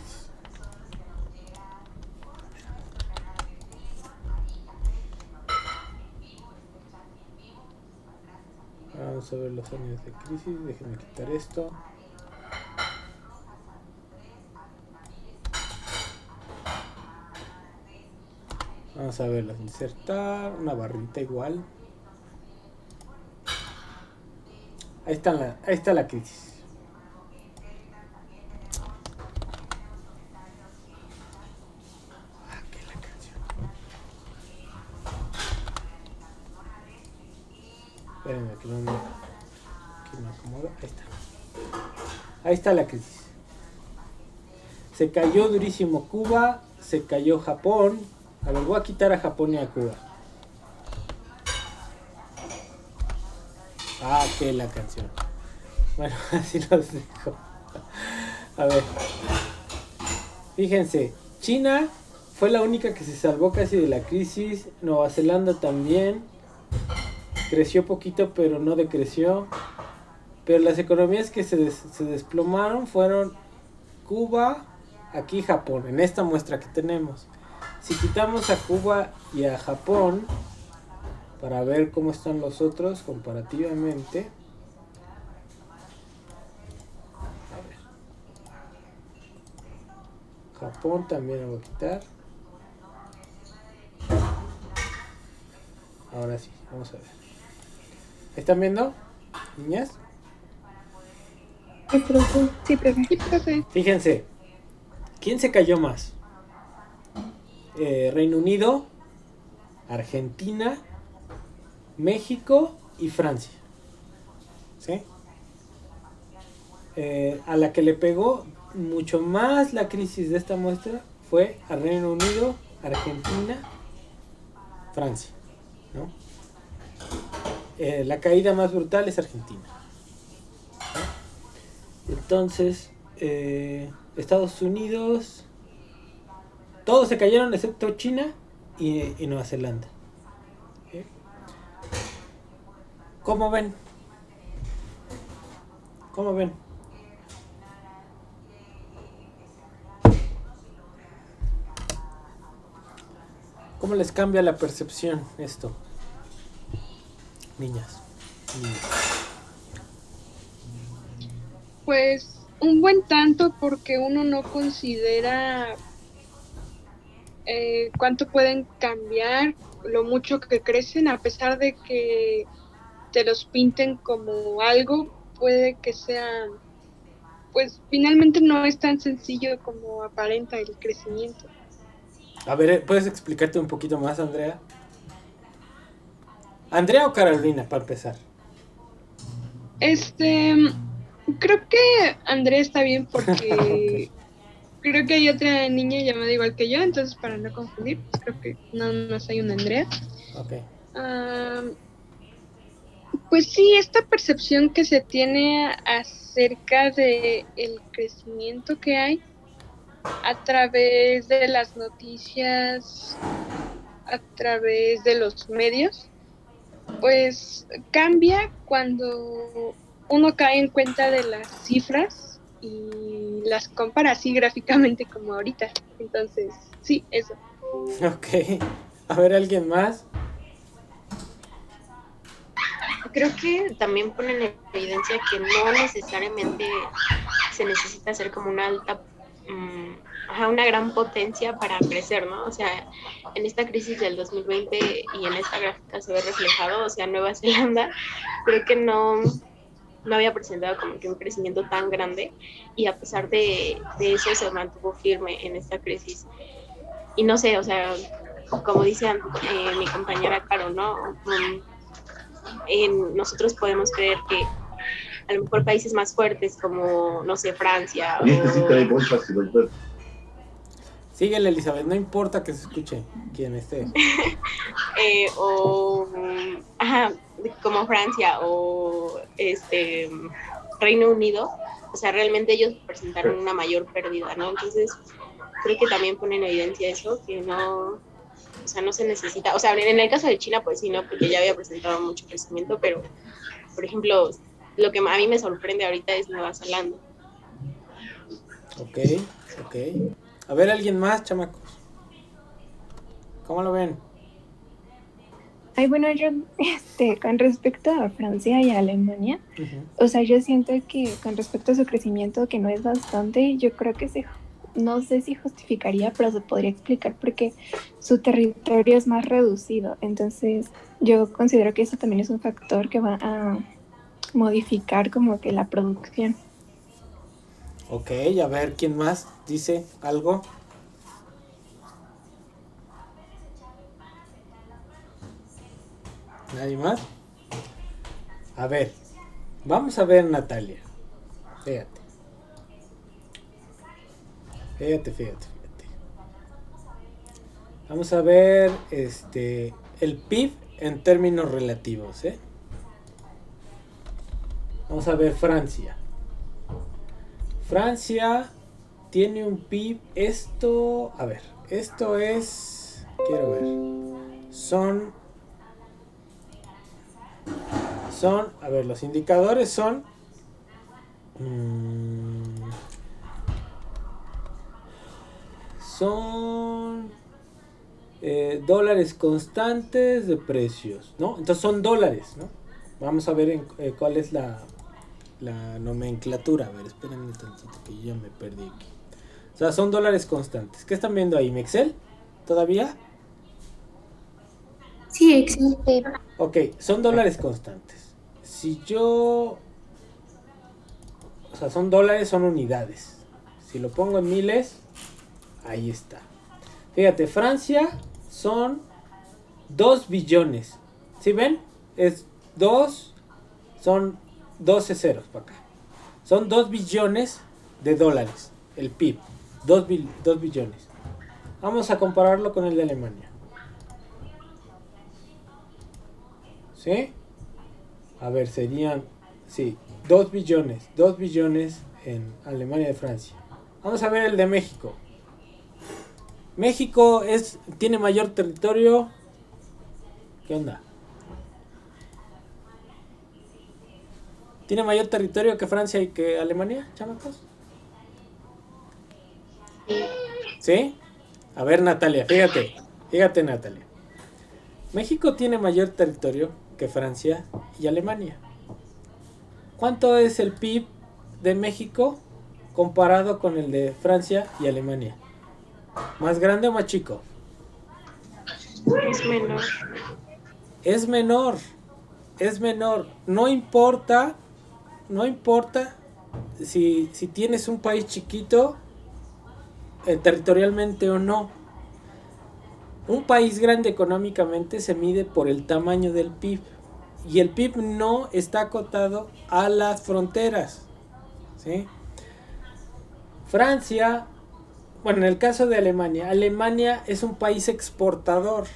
Vamos a ver los años de crisis. Déjenme quitar esto. Vamos a verlas, insertar, una barrita igual. Ahí está la crisis. Aquí la canción. Espérenme, que no me acomodo. Ahí está. Ahí está la crisis. Se cayó durísimo Cuba, se cayó Japón. A ver, voy a quitar a Japón y a Cuba. Que la canción. Bueno, así los dejo. A ver. Fíjense, China fue la única que se salvó casi de la crisis. Nueva Zelanda también. Creció poquito, pero no decreció. Pero las economías que se desplomaron fueron Cuba, aquí Japón, en esta muestra que tenemos. Si quitamos a Cuba y a Japón, para ver cómo están los otros comparativamente. A ver. Japón también lo voy a quitar. Ahora sí, vamos a ver. ¿Están viendo, niñas? Sí, profe. Sí, profe. Fíjense, ¿quién se cayó más? Reino Unido, Argentina, México y Francia. ¿Sí? A la que le pegó mucho más la crisis de esta muestra fue a Reino Unido, Argentina, Francia, ¿no? La caída más brutal es Argentina. Entonces, Estados Unidos, todos se cayeron excepto China y Nueva Zelanda. ¿Ok? ¿Cómo ven? ¿Cómo ven? ¿Cómo les cambia la percepción esto? Niñas. Niños. Pues un buen tanto porque uno no considera cuánto pueden cambiar, lo mucho que crecen, a pesar de que te los pinten como algo, puede que sea, pues finalmente no es tan sencillo como aparenta el crecimiento. A ver, ¿puedes explicarte un poquito más, Andrea? ¿Andrea o Carolina, para empezar? Creo que André está bien porque Ok, creo que hay otra niña llamada igual que yo, entonces para no confundir, pues creo que no más hay una Andrea. ok. Am, pues sí, esta percepción que se tiene acerca de el crecimiento que hay a través de las noticias, a través de los medios, pues cambia cuando uno cae en cuenta de las cifras y las compara así gráficamente como ahorita. Entonces, sí, eso. Ok. A ver, ¿alguien más? Creo que también ponen en evidencia que no necesariamente se necesita ser como una alta, una gran potencia para crecer, ¿no? O sea, en esta crisis del 2020 y en esta gráfica se ve reflejado, o sea, Nueva Zelanda creo que no había presentado como que un crecimiento tan grande y a pesar de eso se mantuvo firme en esta crisis. Y no sé, o sea, como dice mi compañera Caro, ¿no? Nosotros podemos creer que a lo mejor países más fuertes como, no sé, Francia Síguele, Elizabeth, no importa que se escuche quien esté. o como Francia o Reino Unido, o sea, realmente ellos presentaron una mayor pérdida, ¿no? Entonces, creo que también pone en evidencia eso, que no, o sea, no se necesita, o sea, en el caso de China, pues sí, ¿no? Porque ya había presentado mucho crecimiento, pero, por ejemplo, lo que a mí me sorprende ahorita es Nueva Zelanda. Ok, ok. A ver, ¿alguien más, chamacos? ¿Cómo lo ven? Ay, bueno, yo, con respecto a Francia y a Alemania, Uh-huh. o sea, yo siento que con respecto a su crecimiento, que no es bastante, yo creo que no sé si justificaría, pero se podría explicar porque su territorio es más reducido. Entonces, yo considero que eso también es un factor que va a modificar como que la producción. Ok, a ver, ¿quién más dice algo? ¿Nadie más? A ver, vamos a ver, Natalia. Fíjate. Fíjate. Vamos a ver el PIB en términos relativos, ¿eh? Vamos a ver Francia. Francia tiene un PIB, a ver, esto es, quiero ver, a ver, los indicadores son dólares constantes de precios, ¿no? Entonces son dólares, ¿no? Vamos a ver cuál es la nomenclatura. A ver, espérenme tantito que yo ya me perdí aquí. O sea, son dólares constantes. ¿Qué están viendo ahí? ¿Mi Excel? ¿Todavía? Sí, existe. Ok, son dólares constantes. Si yo... O sea, son dólares, son unidades. Si lo pongo en miles, ahí está. Fíjate, Francia son 2 billones. ¿Sí ven? Es 2, son 12 ceros para acá. Son 2 billones de dólares el PIB. 2 billones. Vamos a compararlo con el de Alemania. ¿Sí? A ver, serían... Sí, 2 billones. 2 billones en Alemania de Francia. Vamos a ver el de México. México tiene mayor territorio. ¿Qué onda? ¿Tiene mayor territorio que Francia y que Alemania, chamacos? ¿Sí? A ver, Natalia, fíjate, Natalia. México tiene mayor territorio que Francia y Alemania. ¿Cuánto es el PIB de México comparado con el de Francia y Alemania? ¿Más grande o más chico? Es menor. Es menor. No importa si tienes un país chiquito territorialmente o no. Un país grande económicamente se mide por el tamaño del PIB. Y el PIB no está acotado a las fronteras, ¿sí? Francia, bueno, en el caso de Alemania es un país exportador.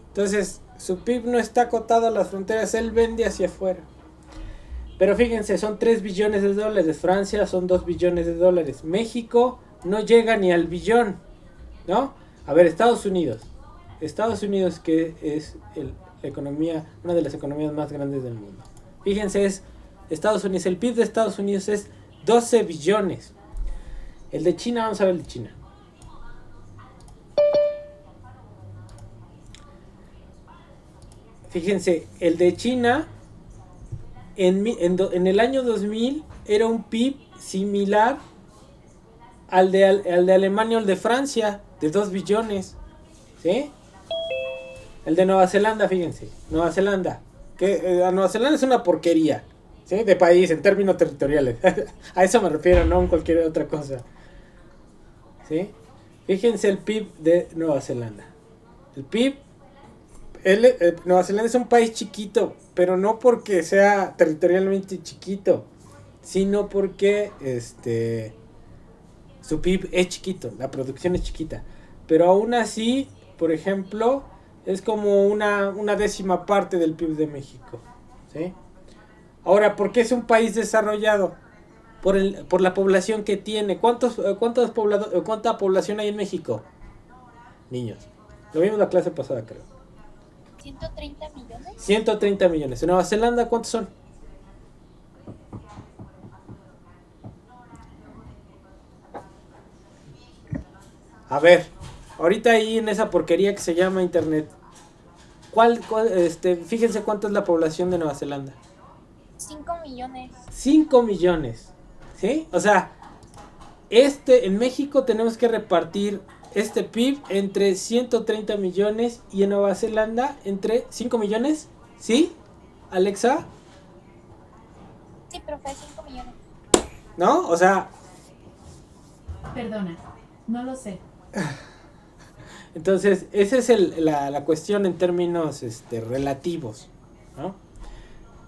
Entonces, su PIB no está acotado a las fronteras, él vende hacia afuera. Pero fíjense, son 3 billones de dólares. Francia son 2 billones de dólares. México no llega ni al billón, ¿no? A ver, Estados Unidos, que es la economía, una de las economías más grandes del mundo. Fíjense, Estados Unidos, el PIB de Estados Unidos es 12 billones. El de China, vamos a ver el de China. Fíjense, el de China en el año 2000 era un PIB similar al de Alemania o el de Francia, de 2 billones. ¿Sí? El de Nueva Zelanda, fíjense. Nueva Zelanda. Nueva Zelanda es una porquería, ¿sí? De país, en términos territoriales. A eso me refiero, no en cualquier otra cosa. ¿Sí? Fíjense el PIB de Nueva Zelanda. El PIB... Nueva Zelanda es un país chiquito, pero no porque sea territorialmente chiquito, sino porque su PIB es chiquito, la producción es chiquita. Pero aún así, por ejemplo, es como una 10ª parte del PIB de México, ¿sí? Ahora, ¿por qué es un país desarrollado? Por la población que tiene. ¿Cuánta población hay en México? Niños. Lo vimos la clase pasada, creo. 130 millones. 130 millones. ¿En Nueva Zelanda cuántos son? A ver, ahorita ahí en esa porquería que se llama internet, fíjense cuánto es la población de Nueva Zelanda. 5 millones. 5 millones. ¿Sí? O sea, en México tenemos que repartir este PIB entre 130 millones y en Nueva Zelanda entre 5 millones. ¿Sí? ¿Alexa? Sí, profe, 5 millones. ¿No? O sea... Perdona, no lo sé. Entonces, esa es la cuestión en términos relativos, ¿no?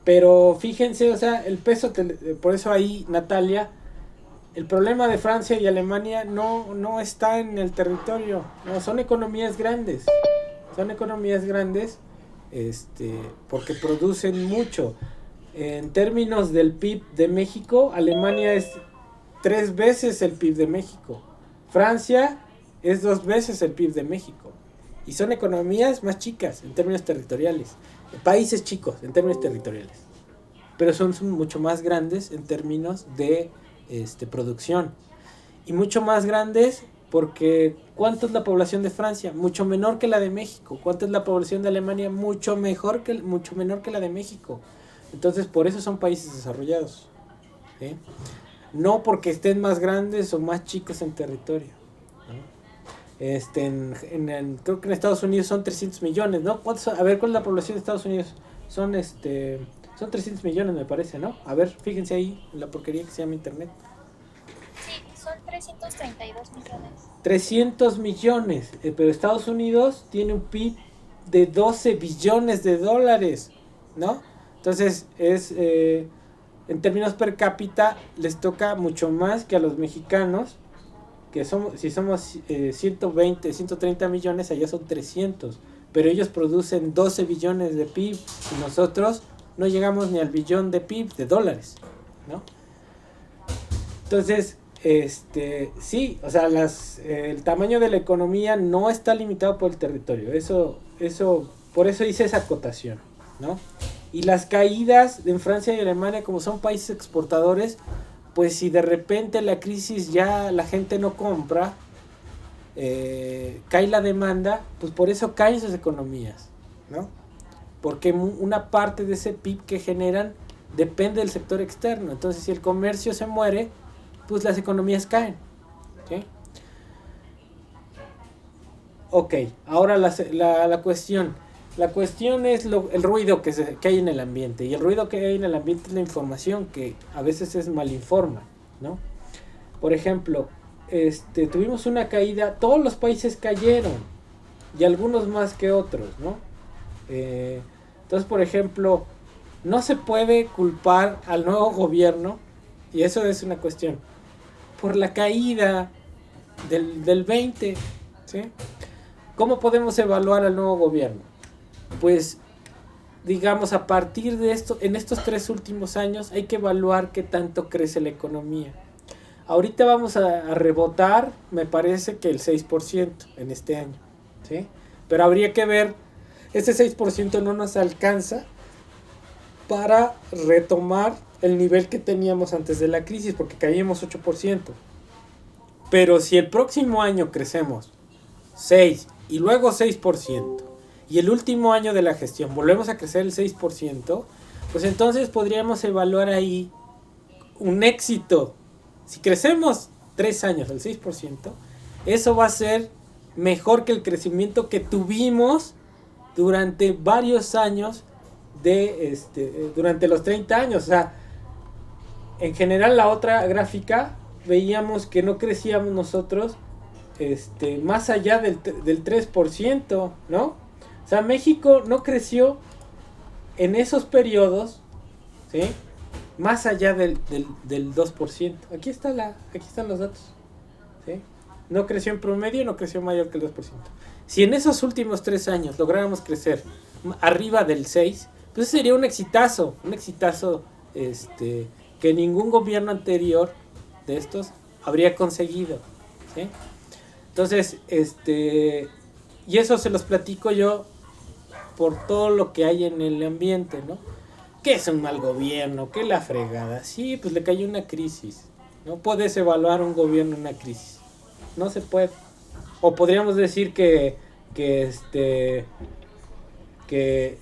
Pero fíjense, o sea, el peso, por eso ahí, Natalia, el problema de Francia y Alemania no está en el territorio, no, son economías grandes, porque producen mucho. En términos del PIB de México, Alemania es 3 veces el PIB de México, Francia es 2 veces el PIB de México, y son economías más chicas en términos territoriales, países chicos en términos territoriales, pero son mucho más grandes en términos de producción, y mucho más grandes porque ¿cuánto es la población de Francia? Mucho menor que la de México. ¿Cuánto es la población de Alemania? Mucho menor que la de México. Entonces, por eso son países desarrollados, ¿sí? No porque estén más grandes o más chicos en territorio, ¿no? Creo que en Estados Unidos son 300 millones, ¿no? A ver, ¿cuál es la población de Estados Unidos? Son 300 millones, me parece, ¿no? A ver, fíjense ahí, la porquería que se llama internet. Sí, son 332 millones. 300 millones, pero Estados Unidos tiene un PIB de 12 billones de dólares, ¿no? Entonces, en términos per cápita, les toca mucho más que a los mexicanos, que si somos 120, 130 millones, allá son 300, pero ellos producen 12 billones de PIB y nosotros no llegamos ni al billón de PIB de dólares, ¿no? Entonces, sí, o sea, el tamaño de la economía no está limitado por el territorio. Por eso hice esa acotación, ¿no? Y las caídas en Francia y Alemania, como son países exportadores, pues si de repente la crisis ya la gente no compra, cae la demanda, pues por eso caen sus economías, ¿no? Porque una parte de ese PIB que generan depende del sector externo. Entonces, si el comercio se muere, pues las economías caen. ¿Sí? Ok, ahora la cuestión. La cuestión es el ruido que hay en el ambiente. Y el ruido que hay en el ambiente es la información que a veces es malinforma, ¿no? Por ejemplo, tuvimos una caída, todos los países cayeron, y algunos más que otros, ¿no? Entonces, por ejemplo, no se puede culpar al nuevo gobierno, y eso es una cuestión, por la caída del 20, ¿sí? ¿Cómo podemos evaluar al nuevo gobierno? Pues, digamos, a partir de esto, en estos 3 últimos años, hay que evaluar qué tanto crece la economía. Ahorita vamos a rebotar, me parece que el 6% en este año, ¿sí? Pero habría que ver, ese 6% no nos alcanza para retomar el nivel que teníamos antes de la crisis, porque caímos 8%. Pero si el próximo año crecemos 6% y luego 6%, y el último año de la gestión volvemos a crecer el 6%, pues entonces podríamos evaluar ahí un éxito. Si crecemos 3 años al 6%, eso va a ser mejor que el crecimiento que tuvimos durante varios años durante los 30 años. O sea, en general la otra gráfica veíamos que no crecíamos nosotros más allá del 3%, ¿no? O sea, México no creció en esos periodos, ¿sí? Más allá del 2%. Aquí están los datos, ¿sí? No creció en promedio, no creció mayor que el 2%. Si en esos últimos 3 años lográramos crecer arriba del 6%, pues sería un exitazo que ningún gobierno anterior de estos habría conseguido, ¿sí? Entonces, y eso se los platico yo por todo lo que hay en el ambiente, ¿no? Que es un mal gobierno, que la fregada. Sí, pues le cayó una crisis. No puedes evaluar un gobierno en una crisis. No se puede. O podríamos decir que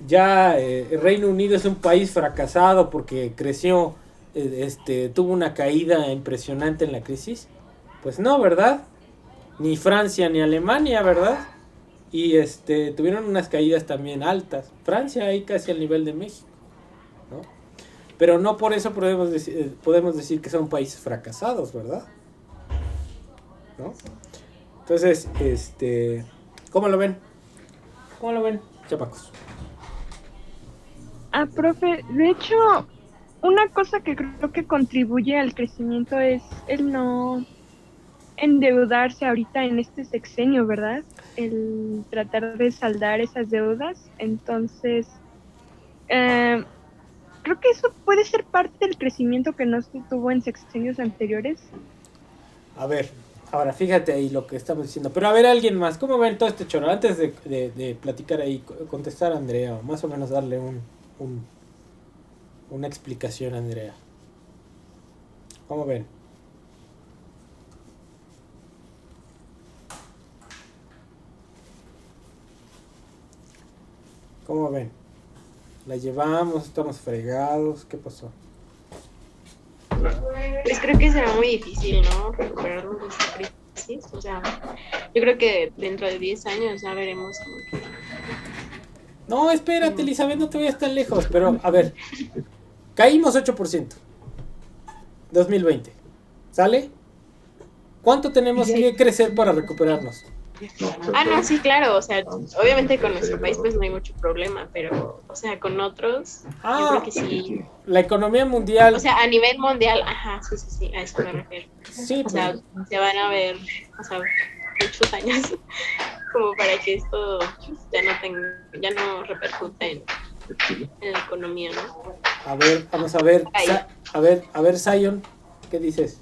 ya el Reino Unido es un país fracasado porque creció, tuvo una caída impresionante en la crisis. Pues no, ¿verdad? Ni Francia ni Alemania, ¿verdad? Y tuvieron unas caídas también altas. Francia ahí casi al nivel de México, ¿no? Pero no por eso podemos decir que son países fracasados, ¿verdad? ¿No? Entonces, ¿cómo lo ven? ¿Cómo lo ven, chamacos? Profe, de hecho, una cosa que creo que contribuye al crecimiento es el no endeudarse ahorita en este sexenio, ¿verdad? El tratar de saldar esas deudas. Entonces, creo que eso puede ser parte del crecimiento que no se tuvo en sexenios anteriores. A ver, ahora fíjate ahí lo que estamos diciendo. Pero a ver, alguien más, ¿cómo ven todo este choro? Antes de platicar ahí, contestar a Andrea, o más o menos darle una explicación a Andrea. ¿Cómo ven? ¿Cómo ven? ¿La llevamos? ¿Estamos fregados? ¿Qué pasó? Pues creo que será muy difícil, ¿no? Recuperarnos de esta crisis. O sea, yo creo que dentro de 10 años ya veremos como que... No, espérate, Elizabeth, no te vayas tan lejos. Pero, a ver, caímos 8%. 2020. ¿Sale? ¿Cuánto tenemos que crecer para recuperarnos? No, sí, claro, o sea, obviamente con nuestro país pues no hay mucho problema, pero, o sea, con otros, yo creo que sí. La economía mundial. O sea, a nivel mundial, sí, a eso me refiero. Sí, o sea, se van a ver, o sea, muchos años como para que esto ya no repercuta en la economía, ¿no? A ver, vamos a ver. A ver, Zion, ¿qué dices?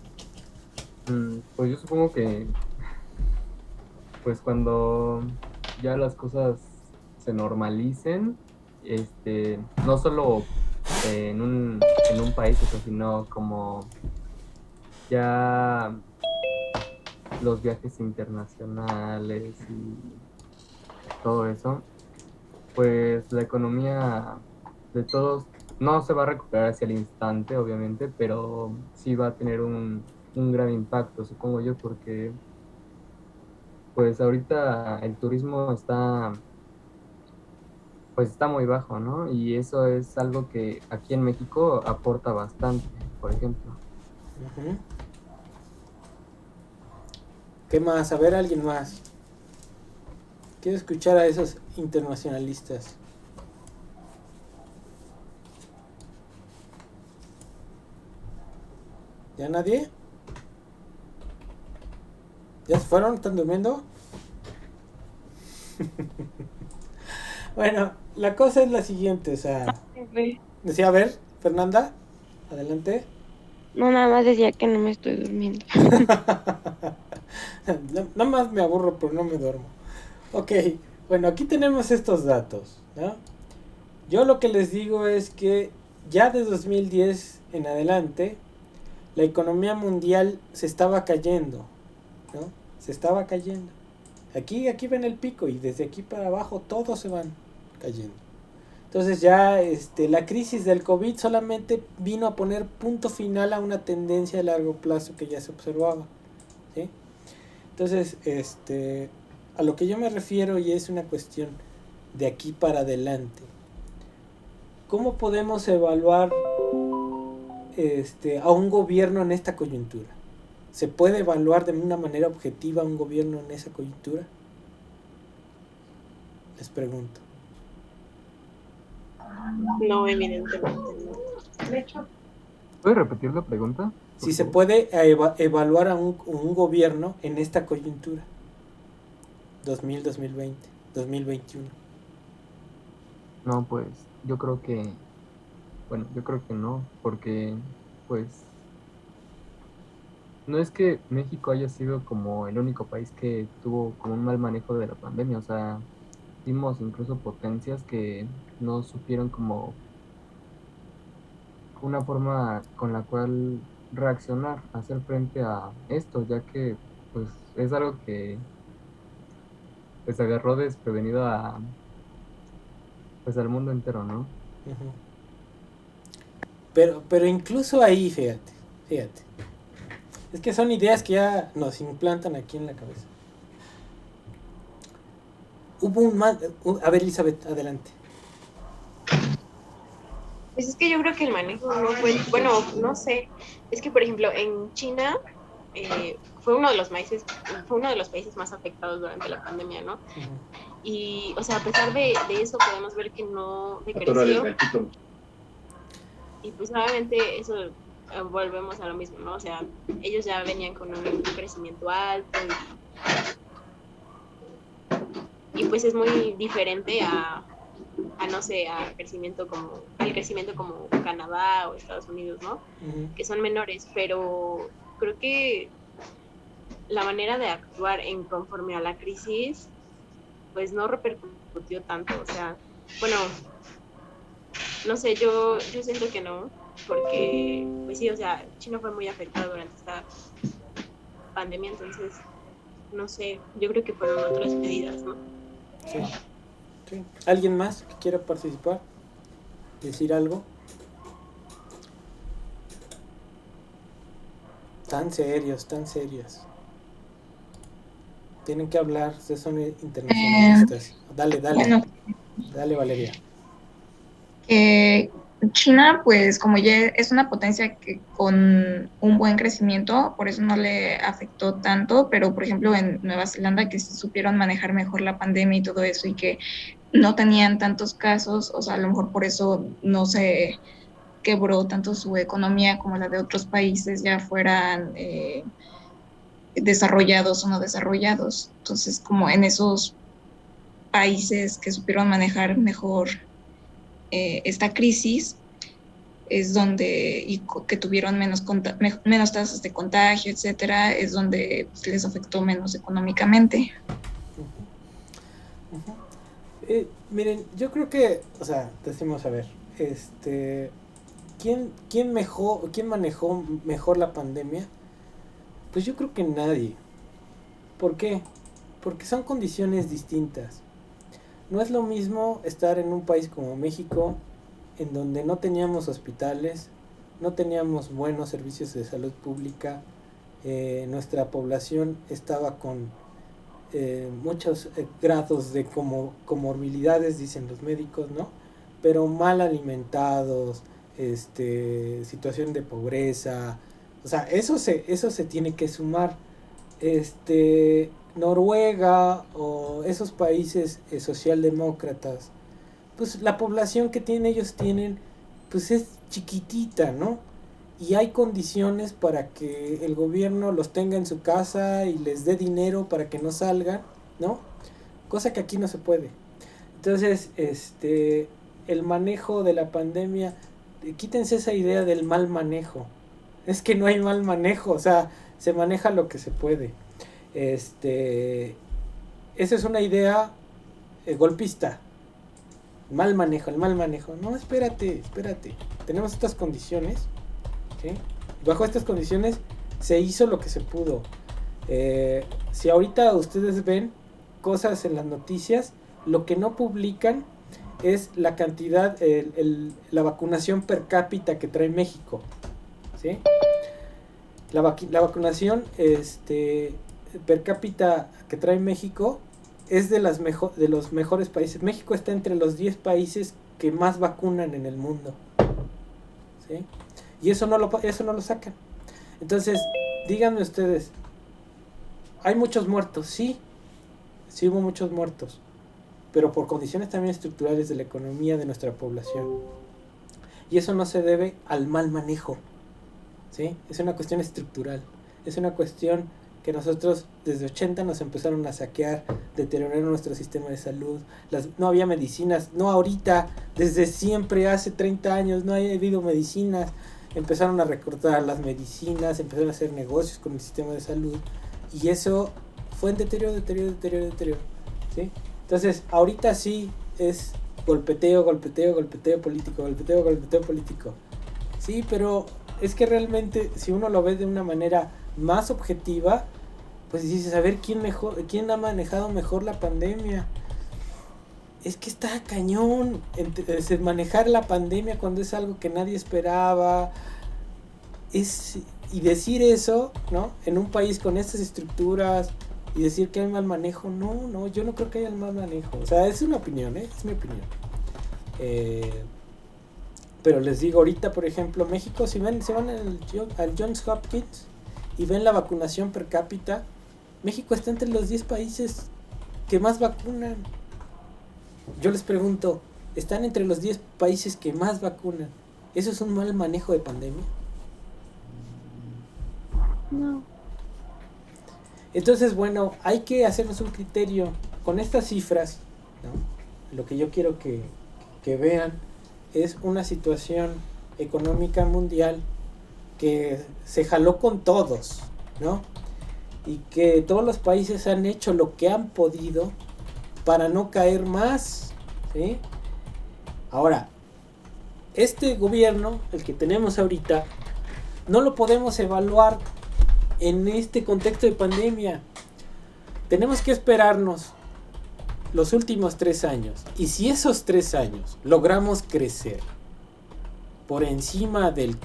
Pues yo supongo que pues cuando ya las cosas se normalicen, no solo en un país, o sea, sino como ya los viajes internacionales y todo eso, pues la economía de todos no se va a recuperar hacia el instante, obviamente, pero sí va a tener un gran impacto, supongo yo, porque pues ahorita el turismo pues está muy bajo, ¿no? Y eso es algo que aquí en México aporta bastante, por ejemplo. Ujú. ¿Qué más? A ver, alguien más. Quiero escuchar a esos internacionalistas. ¿Ya nadie? ¿Ya se fueron? ¿Están durmiendo? Bueno, la cosa es la siguiente, o sea, decía, a ver, Fernanda, adelante. No, nada más decía que no me estoy durmiendo. Nada más me aburro, pero no me duermo. Ok, bueno, aquí tenemos estos datos, ¿no? Yo lo que les digo es que ya de 2010 en adelante, la economía mundial se estaba cayendo, ¿no? Se estaba cayendo. Aquí ven el pico y desde aquí para abajo todos se van cayendo. Entonces ya la crisis del COVID solamente vino a poner punto final a una tendencia a largo plazo que ya se observaba, ¿sí? Entonces, a lo que yo me refiero y es una cuestión de aquí para adelante. ¿Cómo podemos evaluar a un gobierno en esta coyuntura? ¿Se puede evaluar de una manera objetiva a un gobierno en esa coyuntura? Les pregunto. No, evidentemente no. De hecho, ¿Puedes repetir la pregunta? Si se puede evaluar a un gobierno en esta coyuntura. 2020, 2021. No, pues yo creo que, bueno, yo creo que no, porque pues no es que México haya sido como el único país que tuvo como un mal manejo de la pandemia, o sea, vimos incluso potencias que no supieron como una forma con la cual reaccionar, hacer frente a esto, ya que pues es algo que pues agarró desprevenido a pues al mundo entero, ¿no? Uh-huh. Pero incluso ahí, fíjate. Es que son ideas que ya nos implantan aquí en la cabeza. A ver, Elizabeth, adelante. pues es que yo creo que el manejo no fue, bueno, no sé, es que por ejemplo en China fue uno de los países más afectados durante la pandemia, ¿no? Uh-huh. Y, o sea, a pesar de eso podemos ver que no decreció. Y pues obviamente eso volvemos a lo mismo, ¿no? O sea, ellos ya venían con un crecimiento alto y pues es muy diferente no sé, al crecimiento como Canadá o Estados Unidos, ¿no? Uh-huh. Que son menores, pero creo que la manera de actuar en conforme a la crisis, pues no repercutió tanto, o sea, bueno, no sé, yo siento que no, porque, pues sí, o sea, China fue muy afectado durante esta pandemia, entonces, no sé, yo creo que fueron otras medidas, ¿no? Sí. Sí. ¿Alguien más que quiera participar? ¿Decir algo? Tan serios. Tienen que hablar, ustedes son internacionalistas. Dale. Bueno, Dale, Valeria. China, pues como ya es una potencia que con un buen crecimiento, por eso no le afectó tanto, pero por ejemplo en Nueva Zelanda que se supieron manejar mejor la pandemia y todo eso y que no tenían tantos casos, o sea, a lo mejor por eso no se quebró tanto su economía como la de otros países, ya fueran desarrollados o no desarrollados. Entonces, como en esos países que supieron manejar mejor esta crisis, es donde, que tuvieron menos tasas de contagio, etcétera, es donde pues, les afectó menos económicamente. Miren, yo creo que, o sea, decimos, a ver, ¿quién manejó mejor la pandemia? Pues yo creo que nadie. ¿Por qué? Porque son condiciones distintas. No es lo mismo estar en un país como México, en donde no teníamos hospitales, no teníamos buenos servicios de salud pública, nuestra población estaba con muchos grados de comorbilidades, dicen los médicos, ¿no? Pero mal alimentados, situación de pobreza, o sea, eso se tiene que sumar. Noruega o esos países socialdemócratas, pues la población que ellos tienen, pues es chiquitita, ¿no? Y hay condiciones para que el gobierno los tenga en su casa y les dé dinero para que no salgan, ¿no? Cosa que aquí no se puede. Entonces, el manejo de la pandemia, quítense esa idea del mal manejo. Es que no hay mal manejo, o sea, se maneja lo que se puede. Esa es una idea golpista. El mal manejo. No, espérate. Tenemos estas condiciones, ¿sí? Bajo estas condiciones se hizo lo que se pudo. Si ahorita ustedes ven cosas en las noticias, lo que no publican es la cantidad, la vacunación per cápita que trae México, ¿sí? La vacunación per cápita que trae México es de los mejores países. México está entre los 10 países que más vacunan en el mundo, ¿sí? Y eso no lo sacan. Entonces, díganme ustedes, ¿hay muchos muertos? Sí hubo muchos muertos, pero por condiciones también estructurales de la economía de nuestra población. Y eso no se debe al mal manejo, ¿sí? Es una cuestión estructural, es una cuestión que nosotros desde 80 nos empezaron a saquear, deterioraron nuestro sistema de salud, no había medicinas, no ahorita, desde siempre, hace 30 años no ha habido medicinas, empezaron a recortar las medicinas, empezaron a hacer negocios con el sistema de salud, y eso fue en deterioro, ¿sí? Entonces, ahorita sí es golpeteo político, sí, pero es que realmente, si uno lo ve de una manera más objetiva, pues dices, a ver, ¿quién ha manejado mejor la pandemia? Es que está cañón manejar la pandemia cuando es algo que nadie esperaba. Y decir eso, ¿no? En un país con estas estructuras y decir que hay mal manejo, no, yo no creo que haya mal manejo. O sea, es una opinión, es mi opinión. Pero les digo, ahorita, por ejemplo, México, si van al Johns Hopkins y ven la vacunación per cápita, México está entre los 10 países que más vacunan. Yo les pregunto, ¿están entre los 10 países que más vacunan? ¿Eso es un mal manejo de pandemia? No. Entonces, bueno, hay que hacernos un criterio con estas cifras, ¿no? Lo que yo quiero que vean es una situación económica mundial que se jaló con todos, ¿no? Y que todos los países han hecho lo que han podido para no caer más, ¿sí? Ahora, este gobierno, el que tenemos ahorita, no lo podemos evaluar en este contexto de pandemia. Tenemos que esperarnos los últimos 3 años. Y si esos 3 años logramos crecer por encima del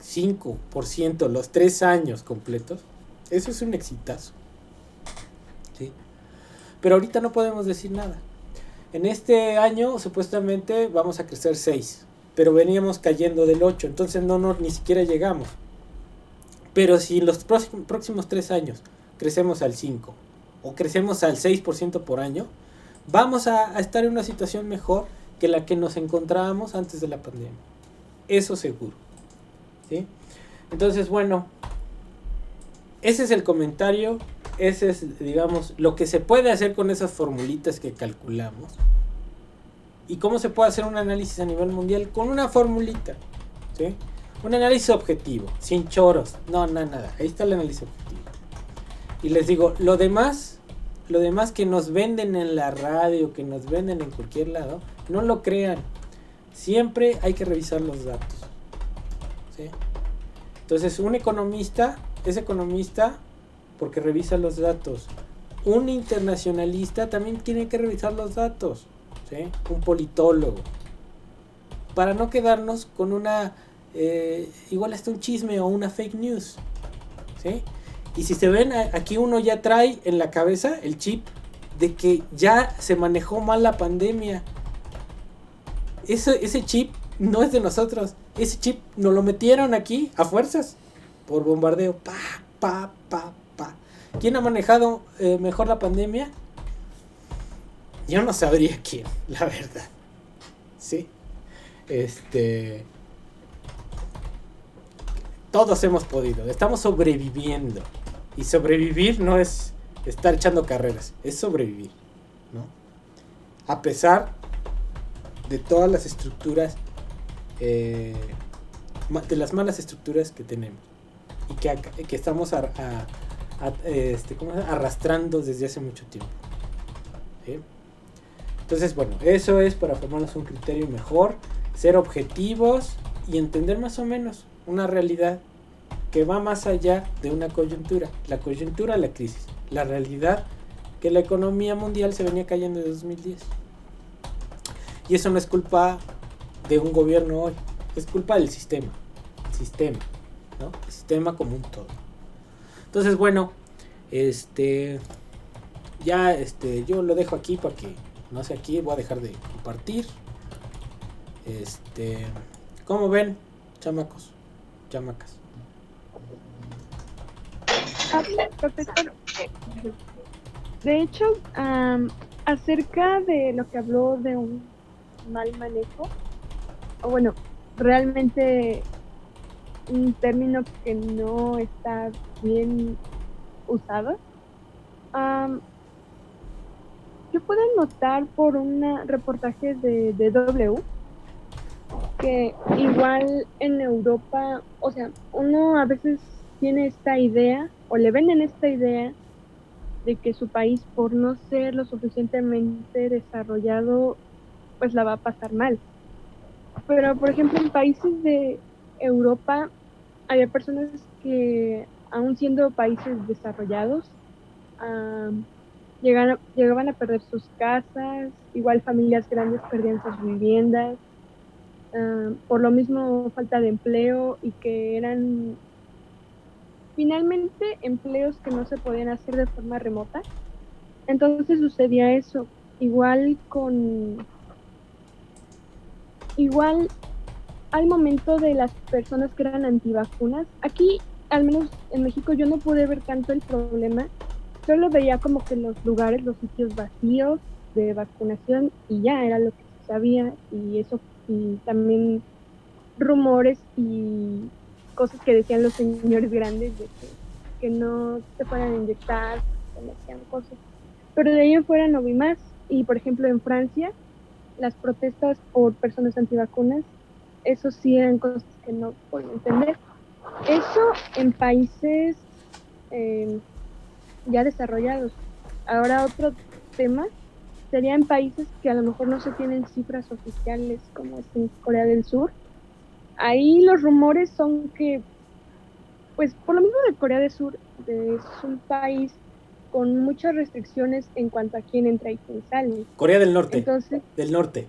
5% los 3 años completos, eso es un exitazo, ¿sí? Pero ahorita no podemos decir nada. En este año supuestamente vamos a crecer 6, pero veníamos cayendo del 8, entonces ni siquiera llegamos. Pero si en los próximos 3 años crecemos al 5 o crecemos al 6% por año, vamos a estar en una situación mejor que la que nos encontrábamos antes de la pandemia. Eso seguro, ¿sí? Entonces, bueno, ese es el comentario, ese es, digamos, lo que se puede hacer con esas formulitas que calculamos. ¿Y cómo se puede hacer un análisis a nivel mundial? Con una formulita. ¿sí? Un análisis objetivo, sin choros, no, nada, ahí está el análisis objetivo. Y les digo, lo demás que nos venden en la radio, que nos venden en cualquier lado, no lo crean. Siempre hay que revisar los datos, ¿sí? Entonces, un economista es economista porque revisa los datos. Un internacionalista también tiene que revisar los datos, ¿sí? Un politólogo. Para no quedarnos con una, igual hasta un chisme o una fake news, ¿sí? Y si se ven, aquí uno ya trae en la cabeza el chip de que ya se manejó mal la pandemia. Ese chip no es de nosotros. Ese chip nos lo metieron aquí a fuerzas por bombardeo. Pa. ¿Quién ha manejado mejor la pandemia? Yo no sabría quién, la verdad. Sí. Todos hemos podido. Estamos sobreviviendo. Y sobrevivir no es estar echando carreras, es sobrevivir, ¿no? A pesar de todas las estructuras, de las malas estructuras que tenemos y que estamos arrastrando desde hace mucho tiempo, ¿sí? Entonces, bueno, eso es para formarnos un criterio mejor, ser objetivos y entender más o menos una realidad que va más allá de una coyuntura. La coyuntura, la crisis. La realidad, que la economía mundial se venía cayendo desde 2010. Y eso no es culpa de un gobierno hoy, es culpa del sistema. El sistema, ¿no? El sistema como un todo. Entonces, bueno, ya yo lo dejo aquí para que no sé, aquí voy a dejar de compartir. ¿Cómo ven, chamacos? Chamacas. Profesor, de hecho, acerca de lo que habló de un mal manejo, o bueno, realmente un término que no está bien usado, yo puedo notar por un reportaje de DW que igual en Europa, o sea, uno a veces tiene esta idea o le venden esta idea de que su país, por no ser lo suficientemente desarrollado, pues la va a pasar mal. Pero, por ejemplo, en países de Europa había personas que, aun siendo países desarrollados, llegaban a perder sus casas, igual familias grandes perdían sus viviendas, por lo mismo falta de empleo y que eran finalmente empleos que no se podían hacer de forma remota. Entonces sucedía eso, igual al momento de las personas que eran antivacunas. Aquí, al menos en México, yo no pude ver tanto el problema, solo veía como que los lugares, los sitios vacíos de vacunación y ya era lo que se sabía, y eso, y también rumores y cosas que decían los señores grandes de que no se fueran a inyectar, que no hacían cosas. Pero de ahí en fuera no vi más. Y por ejemplo en Francia, las protestas por personas antivacunas, eso sí eran cosas que no puedo entender. Eso en países ya desarrollados. Ahora otro tema sería en países que a lo mejor no se tienen cifras oficiales, como es en Corea del Sur. Ahí los rumores son que, pues por lo mismo de Corea del Sur, es un país con muchas restricciones en cuanto a quién entra y quién sale. Corea del Norte. Entonces, del Norte.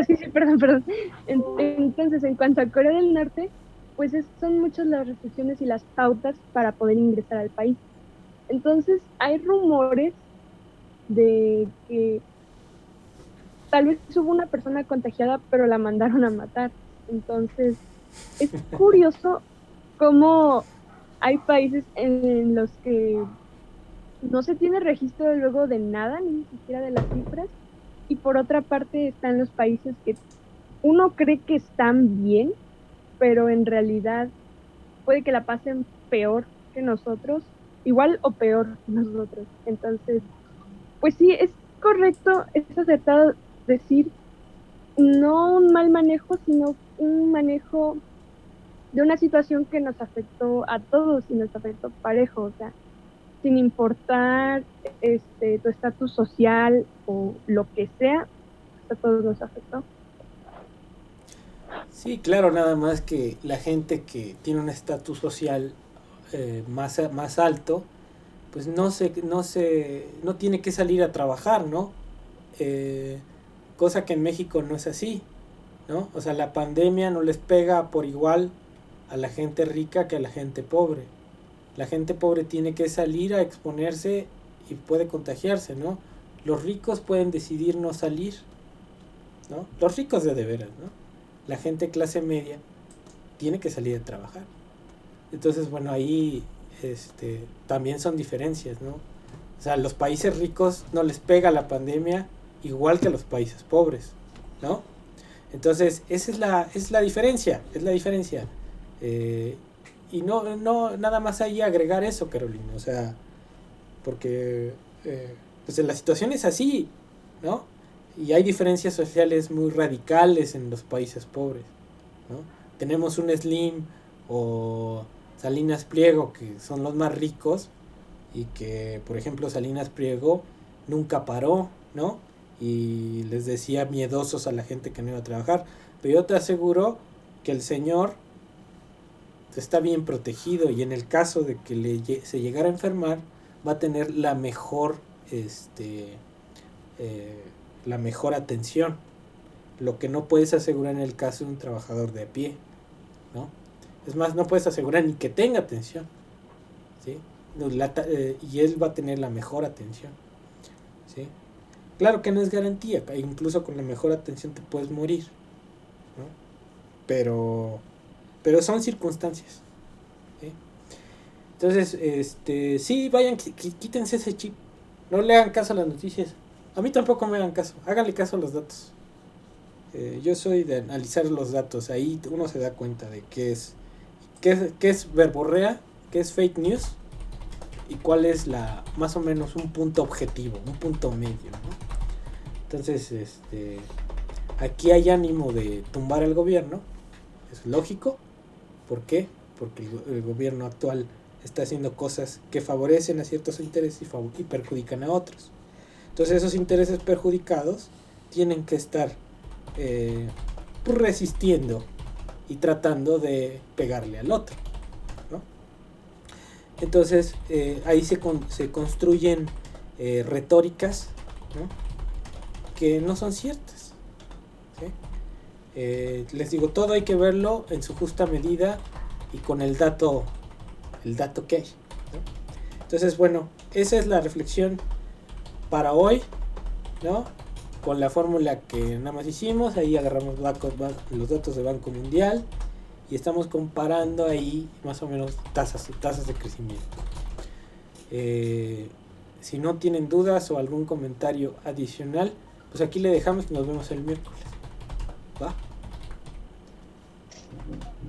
Sí, perdón. Entonces, en cuanto a Corea del Norte, pues son muchas las restricciones y las pautas para poder ingresar al país. Entonces, hay rumores de que tal vez hubo una persona contagiada, pero la mandaron a matar. Entonces, es curioso cómo hay países en los que no se tiene registro luego de nada, ni siquiera de las cifras, y por otra parte están los países que uno cree que están bien, pero en realidad puede que la pasen peor que nosotros, igual o peor que nosotros. Entonces, pues sí, es correcto, es acertado decir no un mal manejo, sino un manejo de una situación que nos afectó a todos y nos afectó parejo, o sea, sin importar tu estatus social o lo que sea, a todos nos afectó. Sí, claro, nada más que la gente que tiene un estatus social más alto, pues no tiene que salir a trabajar, ¿no? Cosa que en México no es así, ¿no? O sea, la pandemia no les pega por igual a la gente rica que a la gente pobre. La gente pobre tiene que salir a exponerse y puede contagiarse, ¿no? Los ricos pueden decidir no salir, ¿no? Los ricos de veras, ¿no? La gente clase media tiene que salir a trabajar. Entonces, bueno, ahí también son diferencias, ¿no? O sea, a los países ricos no les pega la pandemia igual que a los países pobres, ¿no? Entonces, esa es la diferencia, y no nada más ahí agregar eso, Carolina, o sea, porque pues la situación es así, ¿no? Y hay diferencias sociales muy radicales en los países pobres, ¿no? Tenemos un Slim o Salinas Pliego, que son los más ricos, y que, por ejemplo, Salinas Pliego nunca paró, ¿no? Y les decía miedosos a la gente que no iba a trabajar. Pero yo te aseguro que el señor está bien protegido, y en el caso de que se llegara a enfermar, va a tener la mejor atención, lo que no puedes asegurar en el caso de un trabajador de a pie, ¿no? Es más, no puedes asegurar ni que tenga atención, ¿sí? Y él va a tener la mejor atención, ¿sí? Claro que no es garantía, incluso con la mejor atención te puedes morir, ¿no? Pero son circunstancias, ¿sí? Entonces, sí, vayan, quítense ese chip, no le hagan caso a las noticias. A mí tampoco me hagan caso, háganle caso a los datos. Yo soy de analizar los datos, ahí uno se da cuenta de qué es verborrea, qué es fake news, y cuál es más o menos un punto objetivo, un punto medio, ¿no? Entonces, aquí hay ánimo de tumbar al gobierno, es lógico. ¿Por qué? Porque el gobierno actual está haciendo cosas que favorecen a ciertos intereses y perjudican a otros. Entonces esos intereses perjudicados tienen que estar resistiendo y tratando de pegarle al otro, ¿no? Entonces ahí se construyen retóricas, ¿no? Que no son ciertas, ¿sí? Les digo, todo hay que verlo en su justa medida y con el dato que hay, ¿no? Entonces, bueno, esa es la reflexión para hoy, ¿no? Con la fórmula que nada más hicimos, ahí agarramos los datos de Banco Mundial y estamos comparando ahí más o menos tasas de crecimiento. Si no tienen dudas o algún comentario adicional, pues aquí le dejamos y nos vemos el miércoles. ¿Va?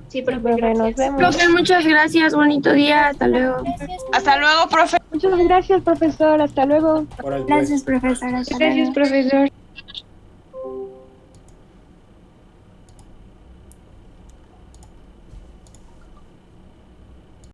Sí, profe, nos vemos. Profe, muchas gracias, bonito día, hasta luego. Gracias. Hasta luego, profe. Muchas gracias, profesor, hasta luego. Órale, pues. Gracias, profesora. Gracias, profesor.